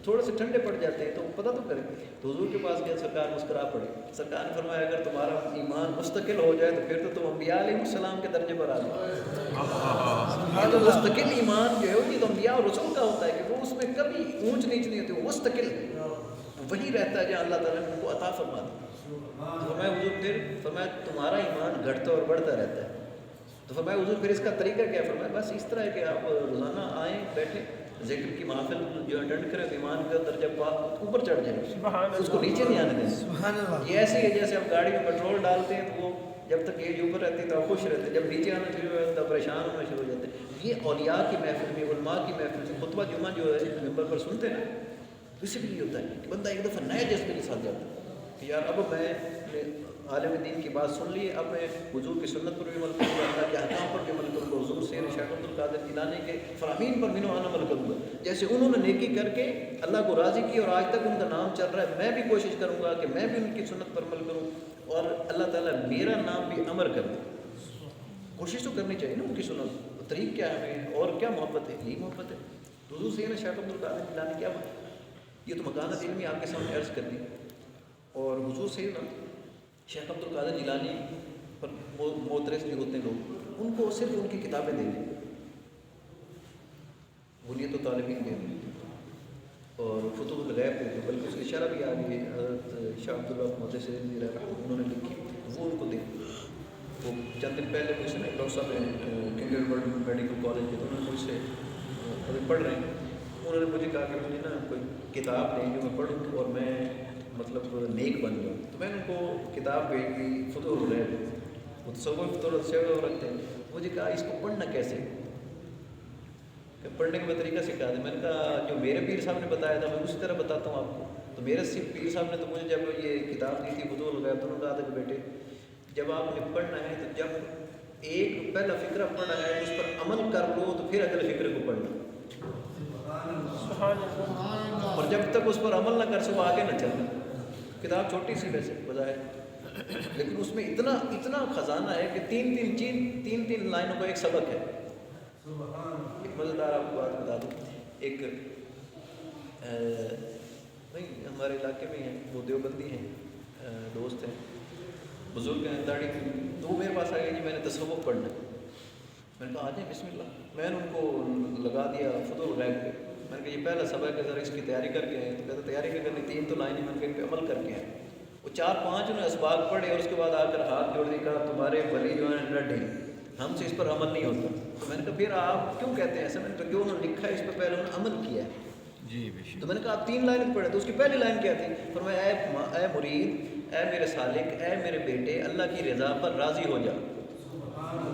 تھوڑے سے ٹھنڈے پڑ جاتے ہیں. تو پتہ تو کریں. تو حضور کے پاس گیا، سرکار مسکرا پڑے. سرکار نے فرمایا اگر تمہارا ایمان مستقل ہو جائے تو پھر تو تم انبیاء علیہ السلام کے درجے پر آ جاؤ. یہ تو مستقل ایمان جو ہے یہ تو انبیاء اور رسول کا ہوتا ہے کہ وہ اس میں کبھی اونچ نیچ نہیں ہوتی، وہ مستقل وہی رہتا ہے جہاں اللہ تعالیٰ نے ان کو عطا فرما دیا. تو فرمایا حضور پھر فرمایا تمہارا ایمان گھٹتا اور بڑھتا رہتا ہے. تو فرمایا حضور پھر اس کا طریقہ کیا؟ فرمایا بس اس طرح ہے کہ آپ روزانہ آئیں، بیٹھیں، ذکر کی محفل جو اٹینڈ کریں، ایمان کا درجہ پاک اوپر چڑھ جائے، اس کو نیچے نہیں آنے دیں. یہ ایسے ہی ہے جیسے آپ گاڑی میں پیٹرول ڈالتے ہیں تو وہ جب تک یہ اوپر رہتی ہے تو آپ خوش رہتے ہیں، جب نیچے آنا شروع ہو جاتا ہے پریشان ہونا شروع ہو جاتے ہیں. یہ اولیاء کی محفل میں، علماء کی محفل سے خطبہ جمعہ جو ہے ممبر پر سنتے ہیں نا، اسی لیے ہوتا ہے کہ بندہ ایک دفعہ نئے جذبے کے ساتھ جاتا ہے کہ یار اب میں عالم دین کی بات سن لی، اب میں حضور کی سنت پر بھی عمل کروں گا، اللہ کے احکام پر بھی عمل کروں گا، حضور سید شیخ عبد القادر جیلانی کے فرامین پر بھی عمل کروں گا. جیسے انہوں نے نیکی کر کے اللہ کو راضی کی اور آج تک ان کا نام چل رہا ہے، میں بھی کوشش کروں گا کہ میں بھی ان کی سنت پر عمل کروں اور اللہ تعالیٰ میرا نام بھی امر کر دے. کوشش تو کرنی چاہیے نا ان کی سنت. طریق کیا ہے ہمیں اور کیا محبت ہے؟ یہی محبت ہے. حضور سید شیخ عبد القادر جیلانی کیا بات؟ یہ تو مکانت علمی آپ کے سامنے عرض کر دی. اور حضور سید شیخ عبد القادر جیلانی پر معترض جو ہوتے ہیں لوگ، ان کو صرف ان کی کتابیں دیں گے، بنیت و طالبین دیں گے اور فتوح الغیب دیں گے، بلکہ اس کی شرح بھی آ گئی ہے. حضرت شاہ عبد اللہ محدث انہوں نے لکھی، وہ ان کو دیں. وہ چند دن پہلے مجھ سے ڈاکٹر صاحب کنگ ایڈورڈ میڈیکل کالج کے، تو انہوں نے مجھ سے ابھی پڑھ رہے ہیں، انہوں نے مجھے کہا کہ مجھے نا کوئی کتاب دیں جو میں پڑھوں اور میں مطلب نیک بن جاؤں. تو میں نے ان کو کتاب بھیج دی فتوح الغیب. وہ تصوف تھوڑا سے رکھتے ہیں. مجھے کہا اس کو پڑھنا کیسے؟ کہ پڑھنے کا میں طریقہ سکھا دیں. میں نے کہا جو میرے پیر صاحب نے بتایا تھا میں اسی طرح بتاتا ہوں آپ کو. تو میرے پیر صاحب نے تو مجھے جب یہ کتاب دی تھی فتوح الغیب تو انہوں نے کہا تھا کہ بیٹے جب آپ نے پڑھنا ہے تو جب ایک پہلا فقرہ پڑھنا ہے اس پر عمل کر لو تو پھر اگلے فقرے کو پڑھنا. اور جب تک اس پر عمل نہ کر سکو آگے نہ چلنا. کتاب چھوٹی سی ویسے بظاہر، لیکن اس میں اتنا خزانہ ہے کہ تین لائنوں کا ایک سبق ہے. ایک مزیدار آپ کو بات بتا دوں. ایک نہیں ہمارے علاقے میں ہیں، وہ دیوبندی ہیں، دوست ہیں، بزرگ ہیں، داڑھی کی. تو وہ میرے پاس آ گئے جی میں نے تصوف پڑھنا. میں نے کہا آ جائیں بسم اللہ. میں نے ان کو لگا دیا فتوح الغیب پہ. میں نے کہا یہ پہلا سبق ہے، ذرا اس کی تیاری کر کے آئے. تو کہتے تیاری کیا کرنی، 3 تو لائنیں میں نے کہا ان پہ عمل کر کے آئے. وہ 4-5 انہوں نے اسباق پڑھے اور اس کے بعد آ کر ہاتھ جوڑ دیا، کہا تمہارے ولی جو ہیں ڈڈ ہیں، ہم سے اس پر عمل نہیں ہوتا. تو میں نے کہا پھر آپ کیوں کہتے ہیں ایسا؟ میں نے کہا جو انہوں نے لکھا ہے اس پہ پہلے انہوں نے عمل کیا ہے. تو میں نے کہا آپ 3 لائنیں پڑھے. تو اس کی پہلی لائن کیا تھی؟ فرمایا اے مرید، اے میرے سالک، اے میرے بیٹے، اللہ کی رضا پر راضی ہو جا.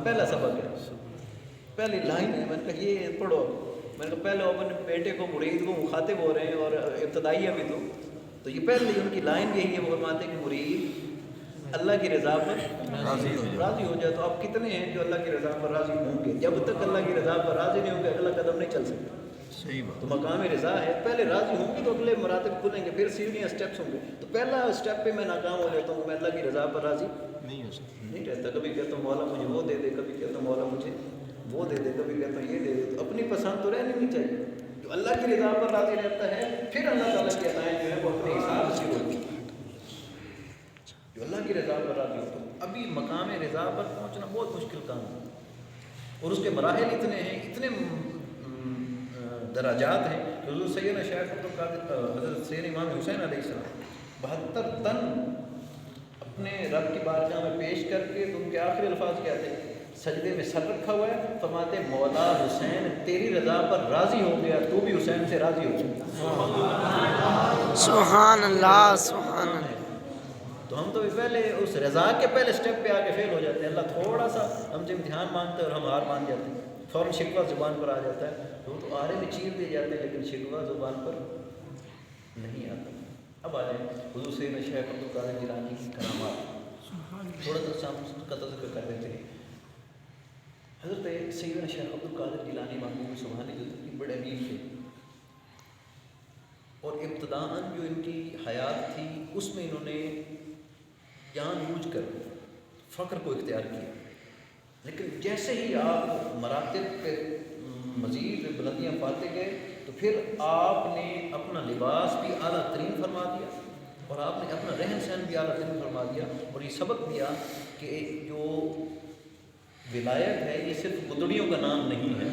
پہلا سبق ہے، پہلی لائن ہے. میں نے کہا یہ پڑھو. میں نے کہا پہلے اپنے بیٹے کو مرید کو مخاطب ہو رہے ہیں اور ابتدائی ابھی تو یہ پہلے ان کی لائن یہی ہے. وہ فرماتے ہیں کہ مرید اللہ کی رضا پر راضی ہو جائے. تو آپ کتنے ہیں جو اللہ کی رضا پر راضی ہوں گے؟ جب تک اللہ کی رضا پر راضی نہیں ہوں گے اگلا قدم نہیں چل سکتا. صحیح بات. تو مقام رضا ہے، پہلے راضی ہوں گے تو اگلے مراتب کھلیں گے، پھر سیڑھیاں اسٹیپس ہوں گے. تو پہلا اسٹیپ پہ میں ناکام ہو جاتا ہوں، میں اللہ کی رضا پر راضی نہیں رہتا. کبھی کہتا ہوں مولا مجھے وہ دے دے، کبھی کہتا ہوں مولا مجھے وہ دے دے، کبھی کہتا ہوں یہ دے دے. تو اپنی پسند تو رہنی نہیں چاہیے. جو اللہ کی رضا پر راضی رہتا ہے پھر اللہ تعالیٰ کی عطائیں جو ہے وہ اپنے حساب سے ہوتی ہیں. جو اللہ کی رضا پر راضی ہوتا ہے. ابھی مقام رضا پر پہنچنا بہت مشکل کام ہے اور اس کے مراحل اتنے ہیں، اتنے دراجات ہیں. حضور سیدنا شیخ عبد القادر حضرت سید امام حسین علیہ السلام 72 تن اپنے رب کی بارگاہ میں پیش کر کے تو ان کے آخری الفاظ کیا تھے؟ سجدے میں سر رکھا ہوا ہے، فرماتے مولا حسین تیری رضا پر راضی ہو گیا، تو بھی حسین سے راضی ہو گیا۔ سبحان اللہ سبحان اللہ۔ تو ہم تو پہلے اس رضا کے پہلے سٹیپ پہ آ کے فیل ہو جاتے ہیں، اللہ تھوڑا سا ہم سے امتحان مانگتا ہے اور ہم ہار مان جاتے ہیں، فوراً شکوہ زبان پر آ جاتا ہے، تو آرے میں چیر دیے جاتے ہیں لیکن شکوہ زبان پر نہیں آتا۔ اب آ جائیں حضور سیدنا شیخ عبد القادر جیلانی کی کرامات، تھوڑا سا ہم کا تذکر کر دیتے ہیں۔ حضرت سیدنا شیخ عبد القادر جیلانی محبوب سبحانی جو بڑے امیر تھے، اور ابتداءً جو ان کی حیات تھی اس میں انہوں نے جان بوجھ کر فقر کو اختیار کیا، لیکن جیسے ہی آپ مراتب پہ مزید بلندیاں پاتے گئے تو پھر آپ نے اپنا لباس بھی اعلیٰ ترین فرما دیا اور آپ نے اپنا رہن سہن بھی اعلیٰ ترین فرما دیا، اور یہ سبق دیا کہ جو ولایت ہے یہ صرف گدڑیوں کا نام نہیں ہے،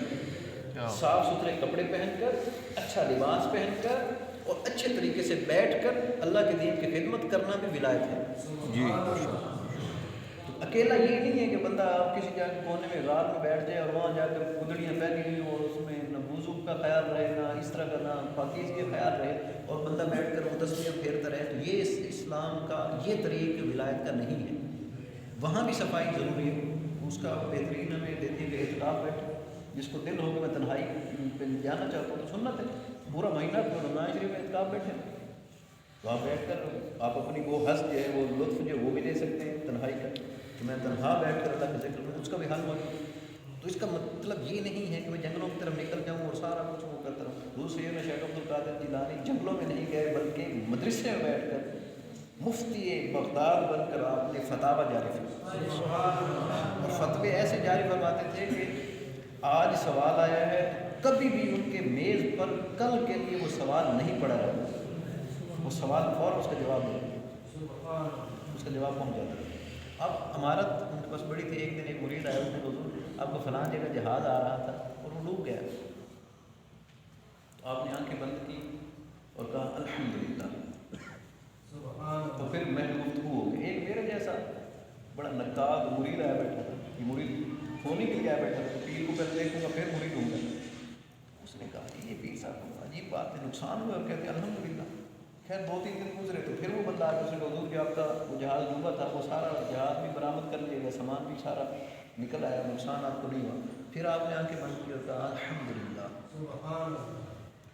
صاف ستھرے کپڑے پہن کر، اچھا لباس پہن کر اور اچھے طریقے سے بیٹھ کر اللہ کے دین کی خدمت کرنا بھی ولایت ہے جی۔ تو اکیلا یہ نہیں ہے کہ بندہ آپ کسی جگہ کونے میں غار میں بیٹھ جائے اور وہاں جا کر گدڑیاں پہنی ہوئی اور اس میں نہ وضو کا خیال رہے نہ اس طرح کا نہ پاکیزگی کا خیال رہے اور بندہ بیٹھ کر وہ تسبیحاں پھیرتا رہے، تو یہ اسلام کا یہ طریق ولایت کا نہیں ہے۔ وہاں بھی صفائی ضروری ہے، اس کا بہترین ہمیں دیتی ہے کہ اعتکاف بیٹھے، جس کو دل ہو کہ میں تنہائی پہ جانا چاہتا ہوں تو سنت ہے، پورا مہینہ رمضان شریف میں اعتکاف بیٹھے، وہاں بیٹھ کر آپ اپنی وہ حس جو ہے وہ لطف جو وہ بھی لے سکتے ہیں تنہائی کا، کہ میں تنہا بیٹھ کر اللہ کا ذکر کروں، اس کا بھی حل موجود۔ تو اس کا مطلب یہ نہیں ہے کہ میں جنگلوں کی طرف نکل جاؤں اور سارا کچھ وہ کرتا رہوں۔ دوسری یہ شیخ عبد القادر جیلانی جنگلوں میں نہیں گئے بلکہ مدرسے میں بیٹھ کر مفتی بغداد بن کر آپ نے فتاوی جاری فرمایا، اور فتوے ایسے جاری فرماتے تھے کہ آج سوال آیا ہے کبھی بھی ان کے میز پر کل کے لیے وہ سوال نہیں پڑا رہتا، وہ سوال فوراً اس کا جواب دے، اس کا جواب پہنچ جاتا ہے۔ اب امارت ان کے پاس بڑی تھی، ایک دن ایک مرید آیا، اس نے حضور آپ کو فلاں جگہ جہاد آ رہا تھا اور وہ ڈوب گیا، تو آپ نے آنکھیں بند کی اور کہا الحمدللہ، تو پھر میں گفتگو ہو گئی۔ ایک میرے جیسا بڑا نقاد مرید آیا بیٹھا تھا، یہ مرید ہونے کے لیے آیا بیٹھا تھا، پیر کو پہلے دیکھوں گا پھر مرید ہوں گا۔ اس نے کہا یہ پیر صاحب عجیب بات ہے، نقصان ہوا، اور کہتے ہیں الحمدللہ۔ خیر 2-3 دن گزرے تو پھر وہ بندہ آ کے اس نے کہا حضور کہ آپ کا وہ جہاز ڈوبا تھا، وہ سارا جہاز بھی برآمد کر لیا گیا، سامان بھی سارا نکل آیا، نقصان آپ کو نہیں ہوا۔ پھر آپ نے آنکھیں بند کی اور کہا الحمدللہ۔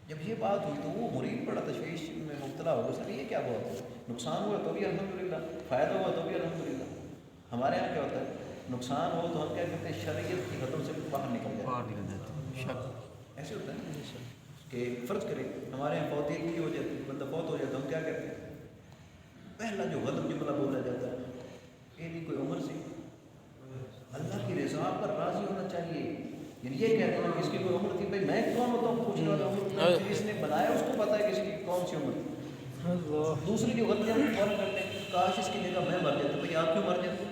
جب یہ بات ہوئی تو وہ مرید بڑا تشویش میں مبتلا ہو گیا، سر یہ کیا بات ہے، نقصان ہوا تو بھی الحمدللہ، فائدہ ہوا تو بھی الحمدللہ۔ ہمارے یہاں کیا ہوتا ہے، نقصان ہو تو ہم کیا کہتے ہیں شریعت کی حدوں سے باہر نکل جاتے ہیں، ایسے ہوتا ہے کہ فرض کریں ہمارے یہاں فوتیگی ہو جاتی ہے، بندہ فوت ہو جاتا ہے، ہم کیا کہتے ہیں، پہلا جو غلط جملہ بولا جاتا ہے یہ نہیں کوئی عمر سے اللہ کی رضا پر راضی ہونا چاہیے، یعنی یہ کہتے ہیں کہ اس کی کوئی عمر تھی، بھائی میں کون ہوتا ہوں پوچھنے والا، عمر جس نے بنایا اس کو پتا ہے کہ اس کی کون سی عمر تھی۔ دوسری جو غلطیاں ہم فوراً کرتے ہیں، کاش اس کی جگہ میں مر جاتا، بھائی آپ کیوں مر جاتے،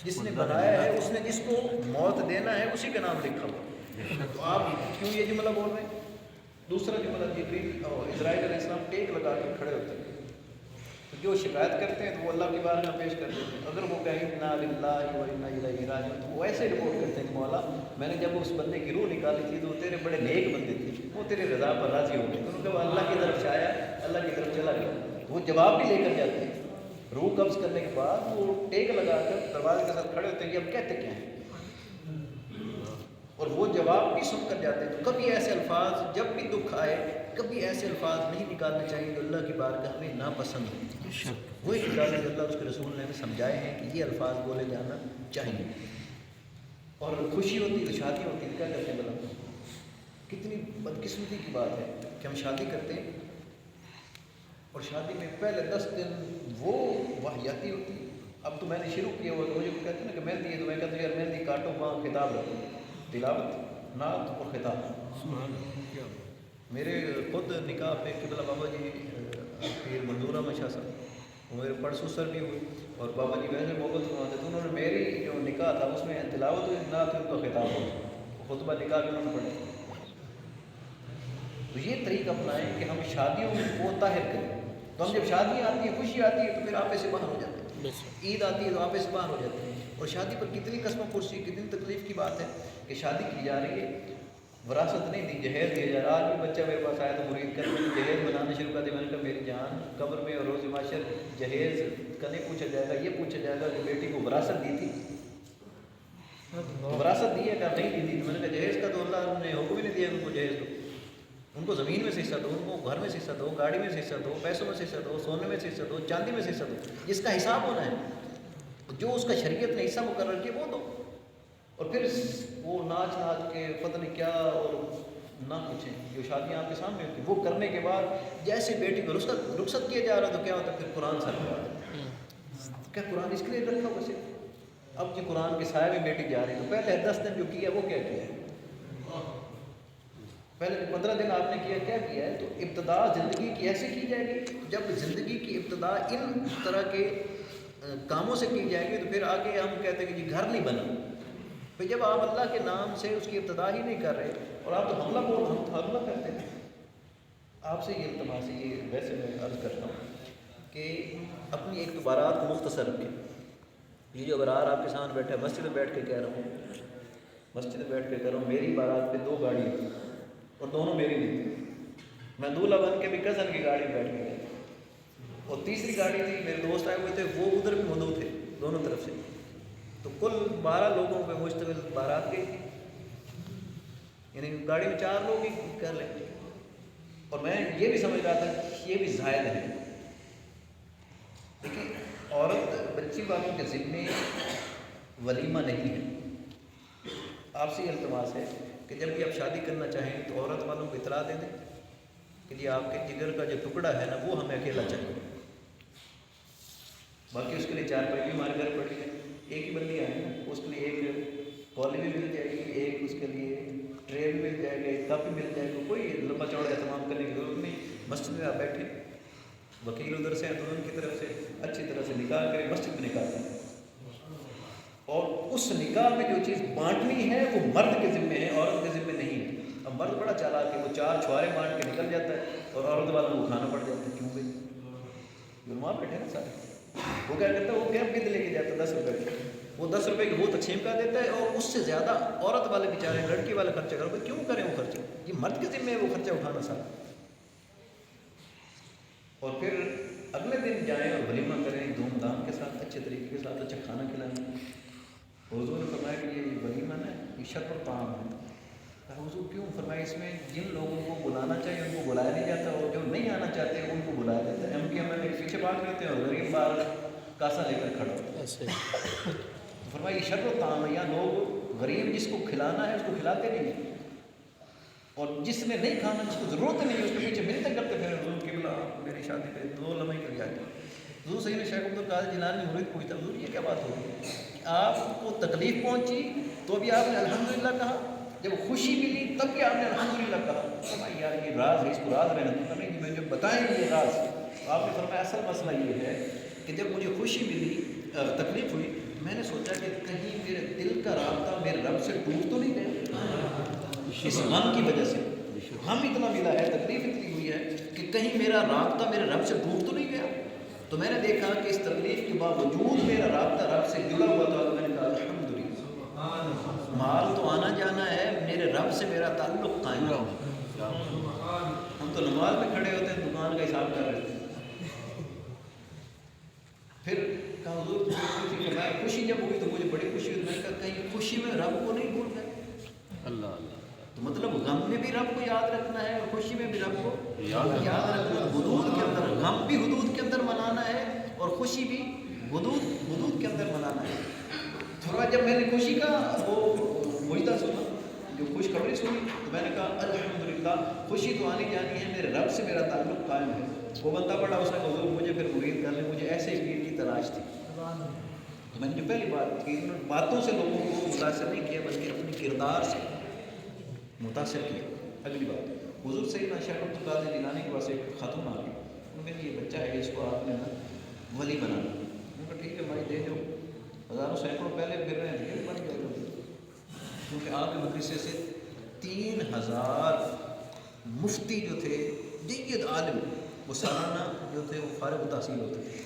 جس نے بنایا ہے اس نے جس کو موت دینا ہے اسی کا نام لکھا ہوا، تو آپ کیوں یہ جملہ بول رہے ہیں۔ دوسرا جملہ جبریل اور اسرائیل علیہ السلام ٹیک لگا کے کھڑے ہوتے ہیں، تو جو شکایت کرتے ہیں تو وہ اللہ کی بارگاہ میں پیش کر دیتے ہیں، اگر وہ کہیں انا للہ و انا الیہ راجعون تو وہ ایسے رپورٹ کرتے ہیں کہ مولا میں نے جب اس بندے کی روح نکالی تھی تو وہ تیرے بڑے نیک بندے تھے، وہ تیرے رضا پر راضی ہو گئے، تو ان کو اللہ کی طرف سے آیا، اللہ کی طرف چلا گیا، وہ جواب بھی لے کر جاتے ہیں، روح قبض کرنے کے بعد وہ ٹیک لگا کر دروازے کے ساتھ کھڑے ہوتے ہیں کہ اب کہتے کیا ہیں، اور وہ جواب بھی سن کر جاتے ہیں۔ تو کبھی ایسے الفاظ جب بھی دکھ آئے کبھی ایسے الفاظ نہیں نکالنے چاہیے جو اللہ کی بارگاہ میں ناپسند ہیں، وہی نکالنے جو اللہ اس کے رسول نے ہمیں سمجھائے ہیں کہ یہ الفاظ بولے جانا چاہیے۔ اور خوشی ہوتی ہے، شادی ہوتی ہے، کیا کرتے ہیں بلا، کتنی بدقسمتی کی بات ہے کہ ہم شادی کرتے ہیں اور شادی میں پہلے 10 دن وہ واحیاتی ہوتی ہے۔ اب تو میں نے شروع کیا ہوا تو مجھے کہتے ہیں نا کہ مہندی ہے تو میں کہتا ہوں یار مہندی کاٹو وہاں خطاب رکھو، تلاوت نعت اور خطاب۔ میرے خود نکاح پہ قبلہ بابا جی پیر منظور احمد شاہ صاحب وہ میرے پڑسو سر بھی ہوئے، اور بابا جی ویسے محبت فرماتے تو انہوں نے میری جو نکاح تھا اس میں تلاوت ہوئی، نعت ان کا خطاب ہو، خطبہ نکاح بھی انہوں نے پڑھا۔ تو یہ طریقہ اپنائیں کہ ہم شادیوں میں وہ طاہر کریں، تو ہم جب شادی آتی ہے خوشی آتی ہے تو پھر آپے سے باہر ہو جاتے ہیں، عید آتی ہے تو آپے سے باہر ہو جاتے ہیں. اور شادی پر کتنی قسم و پرسی کتنی تکلیف کی بات ہے کہ شادی کی جا رہی ہے، وراثت نہیں دی، جہیز دیا جا رہا. آج بھی بچہ میرے پاس آیا تو مرید کر میں جہیز بنانا شروع کر دیا. میں نے کہا میری جان قبر میں اور روز معاشر جہیز کا نہیں پوچھا جائے گا، یہ پوچھا جائے گا کہ بیٹی کو وراثت دی تھی، وراثت دی ہے کہ نہیں دی تھی. تو میں نے کہا جہیز کا تو اللہ نے حکم ہی نہیں دیا ان کو جہیز دو، ان کو زمین میں سے حصہ دو، ان کو گھر میں سے حصہ دو، گاڑی میں سے حصہ دو، پیسوں میں سے حصہ دو، سونے میں سے حصہ دو، چاندی میں سے حصہ دو، جس کا حساب ہونا ہے جو اس کا شریعت نے حصہ مقرر کیا وہ دو. اور پھر وہ ناچ ناچ کے پتہ نہیں کیا اور نہ پوچھیں جو شادیاں آپ کے سامنے ہوتی ہیں وہ کرنے کے بعد جیسے بیٹی کو رخصت کیا جا رہا تو کیا ہوتا ہے پھر قرآن سر پہ آتا ہے. کیا قرآن اس کے لیے رکھا ہوا صرف؟ اب جو قرآن کے سائے میں بیٹی جا رہی ہے تو پہلے 10 دن جو کیا وہ کیا کیا ہے؟ پہلے 15 دن آپ نے کیا کیا ہے؟ تو ابتدا زندگی کی ایسے کی جائے گی. جب زندگی کی ابتدا ان طرح کے کاموں سے کی جائے گی تو پھر آگے ہم کہتے ہیں کہ جی گھر نہیں بنا. پھر جب آپ اللہ کے نام سے اس کی ابتدا ہی نہیں کر رہے اور آپ تو حملہ کرتے ہیں. آپ سے یہ التماس ہے، یہ ویسے میں عرض کرتا ہوں کہ اپنی ایک بارات کو مختصر رکھیں. یہ جو ابرار آپ کے سامنے بیٹھے مسجد میں بیٹھ کے کہہ رہا ہوں، مسجد میں بیٹھ کے کہہ رہا ہوں میری بارات پہ 2 گاڑی تھی اور دونوں میری نہیں تھی. میں دولہا بن کے بھی کزن کی گاڑی میں بیٹھ کے گیا اور تیسری گاڑی تھی میرے دوست آئے ہوئے تھے وہ ادھر بھی موجود تھے دونوں طرف سے. تو کل 12 لوگوں پہ مشتمل بارات گئی تھی، یعنی گاڑی میں 4 لوگ ہی کر لیں. اور میں یہ بھی سمجھ رہا تھا کہ یہ بھی زائد ہے. دیکھیں عورت بچی والوں کے ذمے ولیمہ نہیں ہے. آپ سے یہ التماس ہے کہ جب بھی آپ شادی کرنا چاہیں تو عورت والوں کو اطلاع دے دیں کہ جی آپ کے جگر کا جو ٹکڑا ہے نا وہ ہمیں اکیلا چاہیے. باقی اس کے لیے 4 پہیے ہمارے گھر پڑی ہے، ایک ہی بندی آئی ہے، اس کے لیے ایک کالی بھی مل جائے گی، ایک اس کے لیے ٹرے بھی مل جائے گا، ایک کپ بھی مل جائے گا. کوئی لمبا چوڑا اہتمام کرنے کی ضرورت نہیں. مسجد میں آپ بیٹھے وکیل ادھر سے ہیں تو ان کی طرف سے اچھی طرح سے نکاح کریں، مسجد میں نکاح کریں. اور اس نکاح میں جو چیز بانٹنی ہے وہ مرد کے ذمے ہے، عورت کے ذمے نہیں ہے. اب مرد بڑا چالاک ہے، وہ 4 چھوارے بانٹ کے نکل جاتا ہے اور عورت والوں کو کھانا پڑ جاتا ہے. کیوں بھائی وہاں بیٹھے نا سارے، وہ کیا کرتا ہے وہ کیب بھی لے کے جاتا ہے 10 روپے کا، وہ 10 روپے کی وہ تقسیم کر دیتا ہے اور اس سے زیادہ عورت والے بیچارے لڑکی والے خرچہ کرو. کیوں کریں وہ خرچہ؟ یہ مرد کے ذمے ہے وہ خرچہ اٹھانا سارا. اور پھر اگلے دن جائیں اور ولیمہ کریں دھوم دھام کے ساتھ، اچھے طریقے کے ساتھ، اچھا کھانا کھلائیں. حضور نے فرمایا کہ یہ ولیمہ نا یہ شکر طعام ہے. حضور کیوں؟ فرمایا اس میں جن لوگوں کو بلانا چاہیے ان کو بلایا نہیں جاتا اور جو نہیں آنا چاہتے ان کو بلایا جاتا ہے. ہم میں پیچھے بات کرتے ہیں اور غریب بار کاسا لے کر کھڑا ہوتا ہے. فرمایا یہ شکر طعام ہے، یا لوگ غریب جس کو کھلانا ہے اس کو کھلاتے نہیں ہیں اور جس نے نہیں کھانا جس کو ضرورت نہیں ہے اس کے پیچھے ملتے کرتے پھر حضور قبلہ میری شادی پہ 2 لمحے کے لیے آ جائے. حضور سید شیخ عبد القادر جیلانی نے مرید پوچھتا حضور یہ کیا بات ہوگی کہ آپ کو تکلیف پہنچی تو بھی آپ نے الحمدللہ کہا، جب خوشی ملی تب بھی آپ نے الحمدللہ کہا. فرمایا یار یہ راز ہے، اس کو راز رہنا دوں نہیں میں جو بتائیں یہ راز. آپ نے فرمایا اصل مسئلہ یہ ہے کہ جب مجھے خوشی ملی تکلیف ہوئی میں نے سوچا کہ کہیں میرے دل کا رابطہ میرے رب سے ٹوٹ تو نہیں گیا اس غم کی وجہ سے. ہم اتنا ملا ہے، تکلیف اتنی ہوئی ہے کہ کہیں میرا رابطہ میرے رب سے ٹوٹ تو نہیں گیا. تو میں نے دیکھا کہ اس تکلیف کے باوجود میرا رابطہ رب سے جڑا ہوا تھا. تو میں نے کہا الحمدللہ مال تو آنا جانا ہے، میرے رب سے میرا تعلق قائم رہا. ہم تو نماز میں کھڑے ہوتے ہیں دکان کا حساب کر رہے تھے. پھر کہا حضور خوشی جب ہوئی تو مجھے بڑی خوشی ہوئی. میں نے کہا کہیں خوشی میں رب کو نہیں بھول گئے. اللہ اللہ. تو مطلب غم میں بھی رب کو یاد رکھنا ہے اور خوشی میں بھی رب کو یاد رکھنا. حدود کے اندر غم بھی حدود کے اندر منانا ہے اور خوشی بھی حدود کے اندر منانا ہے. تھوڑا جب میں نے خوشی کا وہ مجدہ سنا، جو خوشخبری سنی تو میں نے کہا الحمدللہ خوشی تو آنی جانی ہے، میرے رب سے میرا تعلق قائم ہے. وہ بندہ پڑا اس نے حضور مجھے پھر مرید کر لیں، مجھے ایسے ہی پیر کی تلاش تھی. تو میں نے جو پہلی بات کی باتوں سے لوگوں کو متاثر نہیں کیا بلکہ اپنے کردار سے متاثر کیا. اگلی بات حضور سیدنا شیخ عبد القادر جیلانی کے پاس ایک خاتون آ گئی. انہوں نے کہا یہ بچہ ہے اس کو آپ نے نا ولی بنانا. میں نے کہا ٹھیک ہے بھائی دے دو، ہزاروں سینکڑوں پہلے پھر رہے ہیں یہ بن جائے گا. کیونکہ آپ کے مدرسے سے 3000 مفتی جو تھے جید عالم وہ سالانہ کہ اتنے وہ فارغ تحصیل ہوتے تھے.